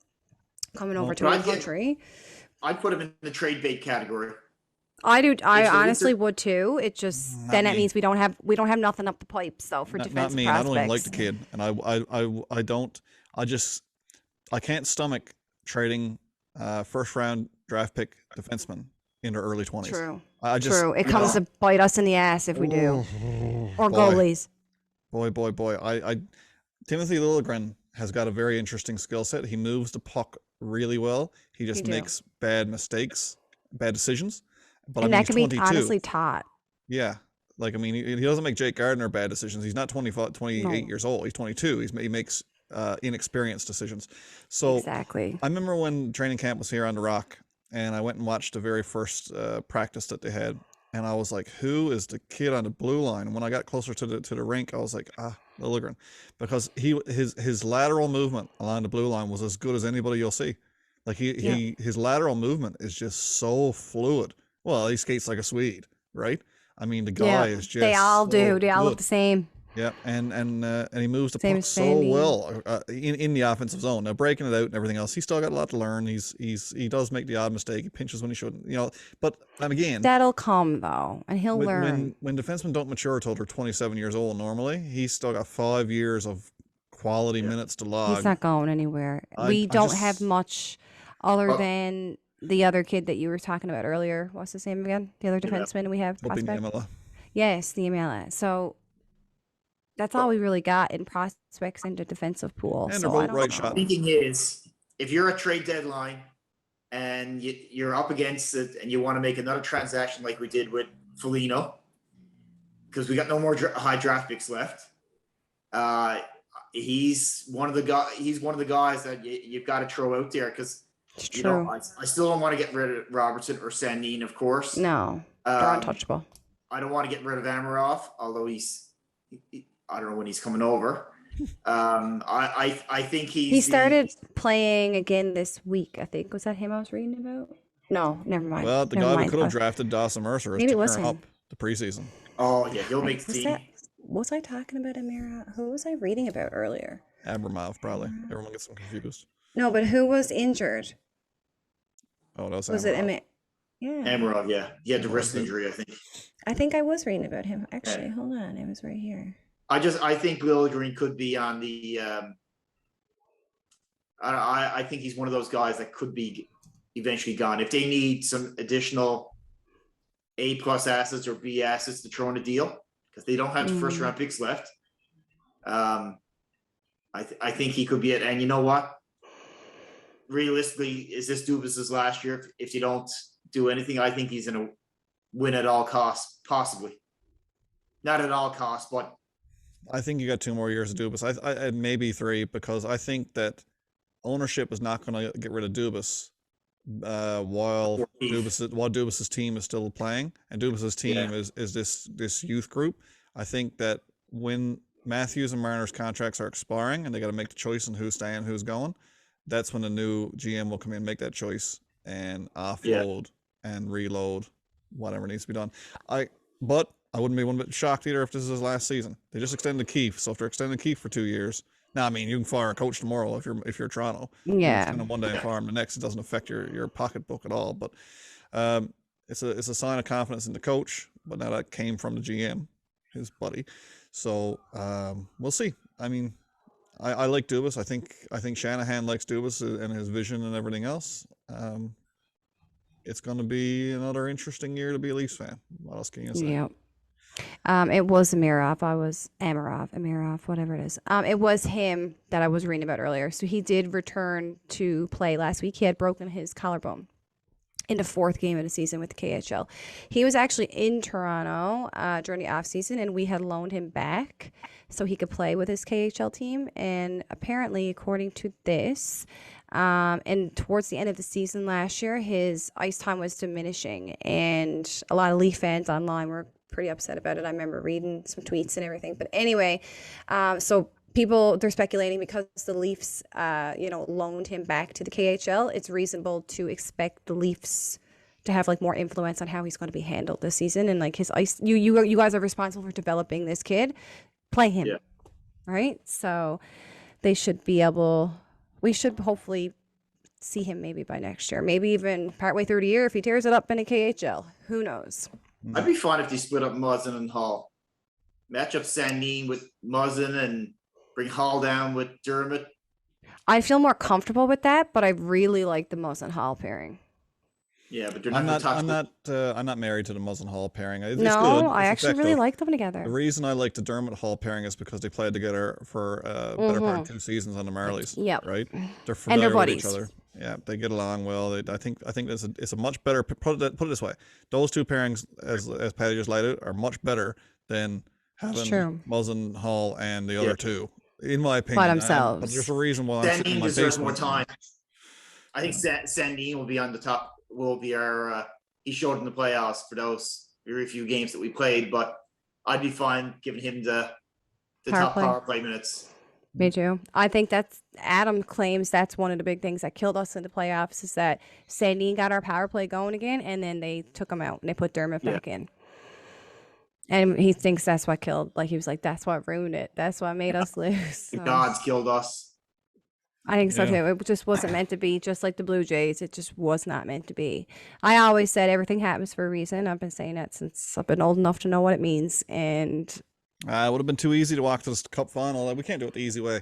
S3: coming over
S1: well,
S3: to
S2: But
S3: our country.
S2: I'd put him in the trade bait category.
S3: I do. I
S2: If the Leafs
S3: honestly
S2: are-
S3: would too. It just
S1: Not
S3: then it
S1: me.
S3: means we don't have nothing up the pipes though for
S1: not
S3: defensive
S1: me.
S3: prospects.
S1: I don't even like the kid, and I don't. I can't stomach trading first round draft pick defenseman into early 20s.
S3: True.
S1: I just
S3: True. It comes to bite us in the ass if we do. Or
S1: boy,
S3: goalies.
S1: boy. I Timothy Liljegren has got a very interesting skill set. He moves the puck really well. He just
S3: do.
S1: makes bad mistakes, bad decisions. But
S3: And
S1: I mean,
S3: that
S1: he's
S3: can be
S1: 22.
S3: honestly taught.
S1: Yeah. Like, I mean, he doesn't make Jake Gardner bad decisions. He's not 28
S3: No.
S1: years old. He's 22. He makes inexperienced decisions. So
S3: Exactly.
S1: I remember when training camp was here on the Rock, and I went and watched the very first practice that they had, and I was like, "Who is the kid on the blue line?" And when I got closer to the rink, I was like, Liljegren, because his lateral movement along the blue line was as good as anybody you'll see. Like his lateral movement is just so fluid. Well, he skates like a Swede, right? I mean, the guy is just
S3: They all
S1: so
S3: do. They all look
S1: good.
S3: the same.
S1: Yeah, and he moves the
S3: Same
S1: puck
S3: as
S1: so
S3: Sandy.
S1: well in the offensive zone. Now breaking it out and everything else, he's still got a lot to learn. He does make the odd mistake. He pinches when he shouldn't, But and again,
S3: That'll come though, and he'll learn.
S1: when defensemen don't mature till they're 27 years old, normally he's still got 5 years of quality minutes to log.
S3: He's not going anywhere.
S1: I-
S3: We
S1: I
S3: don't
S1: just-
S3: have much other
S2: Well-
S3: than the other kid that you were talking about earlier. What's his name again? The other defenseman we have.
S1: Hoping
S3: Prospect?
S1: Niemela.
S3: Yes, the MLS. So that's all we really got in prospects in the defensive pool.
S1: And
S3: so
S1: they're
S3: I
S1: both
S3: don't
S1: right
S3: know.
S1: shot.
S2: Thinking is, if you're a trade deadline and you're up against it and you want to make another transaction like we did with Foligno, because we got no more high draft picks left. He's one of the guys that you've got to throw out there because
S3: It's true.
S2: I still don't want to get rid of Robertson or Sandin, of course.
S3: No, they're untouchable.
S2: I don't want to get rid of Amarov, although I don't know when he's coming over. I think
S3: He started playing again this week. I think was that him I was reading about. No, never mind.
S1: Well, the
S3: Never
S1: guy we
S3: mind.
S1: could have drafted, Dawson Mercer, is
S3: Maybe it was
S1: tearing
S3: him.
S1: up the preseason.
S2: Oh yeah, he'll make the
S3: Was
S2: team.
S3: that? Was I talking about Amira? Who was I reading about earlier?
S1: Abramov, probably. Everyone gets them confused.
S3: No, but who was injured?
S1: Oh, that was
S3: Was it
S1: Amarov.
S3: Amir? Yeah,
S2: Amarov, yeah, he had the
S1: Oh,
S2: wrist
S1: okay.
S2: injury, I think.
S3: I think I was reading about him. Actually, hold on, it was right here.
S2: I think Liljegren could be on the. I think he's one of those guys that could be eventually gone if they need some additional A+ assets or B assets to throw in a deal because they don't have the first round picks left. I think he could be it. And you know what? Realistically, is this Dubas's last year? If you don't do anything, I think he's going to win at all costs, possibly. Not at all costs, but
S1: I think you got 2 more years of Dubas. I maybe 3, because I think that ownership is not going to get rid of Dubas while Dubas's team is still playing, and Dubas's team is this youth group. I think that when Matthews and Marner's contracts are expiring and they got to make the choice on who's staying, who's going, that's when the new GM will come in and make that choice and offload and reload whatever needs to be done. But I wouldn't be one bit shocked either if this is his last season. They just extended Keefe, so if they're extending Keefe for 2 years, Now, I mean, you can fire a coach tomorrow if you're Toronto.
S3: Yeah.
S1: Spend him one day and fire him the next. It doesn't affect your pocketbook at all. But it's a sign of confidence in the coach. But now that came from the GM, his buddy. So we'll see. I mean, I like Dubas. I think Shanahan likes Dubas and his vision and everything else. It's going to be another interesting year to be a Leafs fan. What else can you say?
S3: Yeah. It was Amirov, whatever it is. It was him that I was reading about earlier. So he did return to play last week. He had broken his collarbone in the fourth game of the season with the KHL. He was actually in Toronto during the offseason, and we had loaned him back so he could play with his KHL team. And apparently, according to this, and towards the end of the season last year, his ice time was diminishing, and a lot of Leaf fans online were pretty upset about it. I remember reading some tweets and everything. But anyway, so people, they're speculating because the Leafs, loaned him back to the KHL, it's reasonable to expect the Leafs to have like more influence on how he's going to be handled this season. And like his ice, you guys are responsible for developing this kid. Play him, right? So they should be able. We should hopefully see him maybe by next year, maybe even partway through the year if he tears it up in a KHL. Who knows?
S2: I'd be fine if they split up Muzzin and Hall. Match up Sandin with Muzzin and bring Hall down with Dermott.
S3: I feel more comfortable with that, but I really like the Muzzin Hall pairing.
S2: Yeah, but they're
S1: I'm
S2: not.
S1: I'm not married to the Muzzin Hall pairing. It's
S3: No,
S1: good.
S3: I
S1: It's
S3: actually really
S1: effective.
S3: like them together.
S1: The reason I like the Dermott Hall pairing is because they played together for better part of 2 seasons on the Marlies.
S3: Yep.
S1: Right. They're
S3: And they're
S1: familiar with each
S3: buddies.
S1: other. Yeah, they get along well. I think it's a much better. Put it this way: those two pairings, as Patty just laid out, are much better than having
S3: true.
S1: Muzzin Hall and the other two, in my opinion.
S3: By
S1: But
S3: themselves.
S1: there's a reason why I'm sitting in
S2: Sandin
S1: my
S2: deserves more
S1: basement.
S2: time. I think Sandin will be on the top. Will be our. He showed in the playoffs for those very few games that we played, but I'd be fine giving him the top power play minutes.
S3: Me too. I think Adam claims that's one of the big things that killed us in the playoffs is that Sandin got our power play going again, and then they took him out and they put Dermott back in. And he thinks that's what killed. Like he was like, that's what ruined it. That's what made us lose.
S2: The
S3: So,
S2: gods killed us.
S3: I think so too. It just wasn't meant to be. Just like the Blue Jays, it just was not meant to be. I always said everything happens for a reason. I've been saying that since I've been old enough to know what it means. And
S1: It would have been too easy to walk to this cup final. We can't do it the easy way.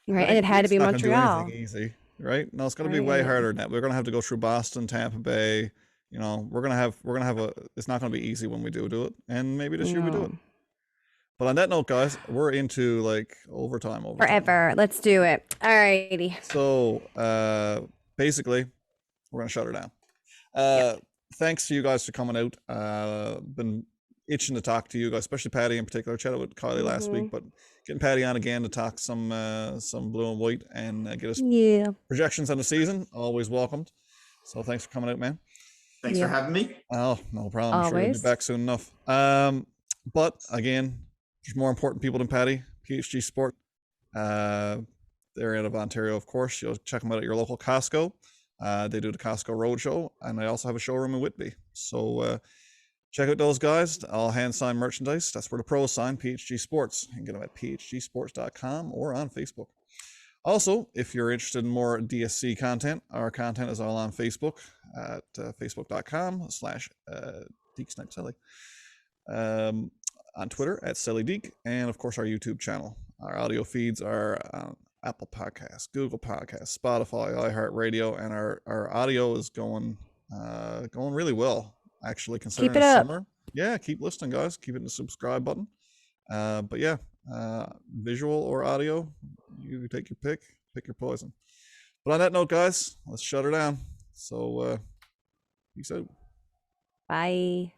S3: right, and it had to be
S1: It's not gonna do
S3: Montreal.
S1: anything easy, right? No, it's going to be way harder than that. We're going to have to go through Boston, Tampa Bay. You know, we're going to have a. It's not going to be easy when we do it, and maybe this year we do it. But on that note, guys, we're into like overtime.
S3: Forever. Let's do it. All righty.
S1: So basically, we're going to shut her down. Thanks to you guys for coming out. Been itching to talk to you guys, especially Patty in particular. Chatted with Kylie last week, but getting Patty on again to talk some blue and white and get us projections on the season, always welcomed. So thanks for coming out, man.
S2: Thanks for having me.
S1: Oh, no problem. I'm sure you'll be back soon enough. But again, there's more important people than Patty. PHG Sport. They're out of Ontario, of course. You'll check them out at your local Costco. They do the Costco Roadshow, and they also have a showroom in Whitby. So check out those guys. All hand signed merchandise. That's where the pros sign, PHG Sports. You can get them at phgsports.com or on Facebook. Also, if you're interested in more DSC content, our content is all on Facebook at facebook.com/DeekSnipeSelly. On Twitter at SellyDeek, and of course our YouTube channel. Our audio feeds are on Apple Podcasts, Google Podcasts, Spotify, iHeartRadio, and our audio is going really well, actually, considering it's summer. Yeah, keep listening, guys. Keep hitting the subscribe button. But yeah, visual or audio, you take your pick your poison. But on that note, guys, let's shut her down. So peace out.
S3: Bye.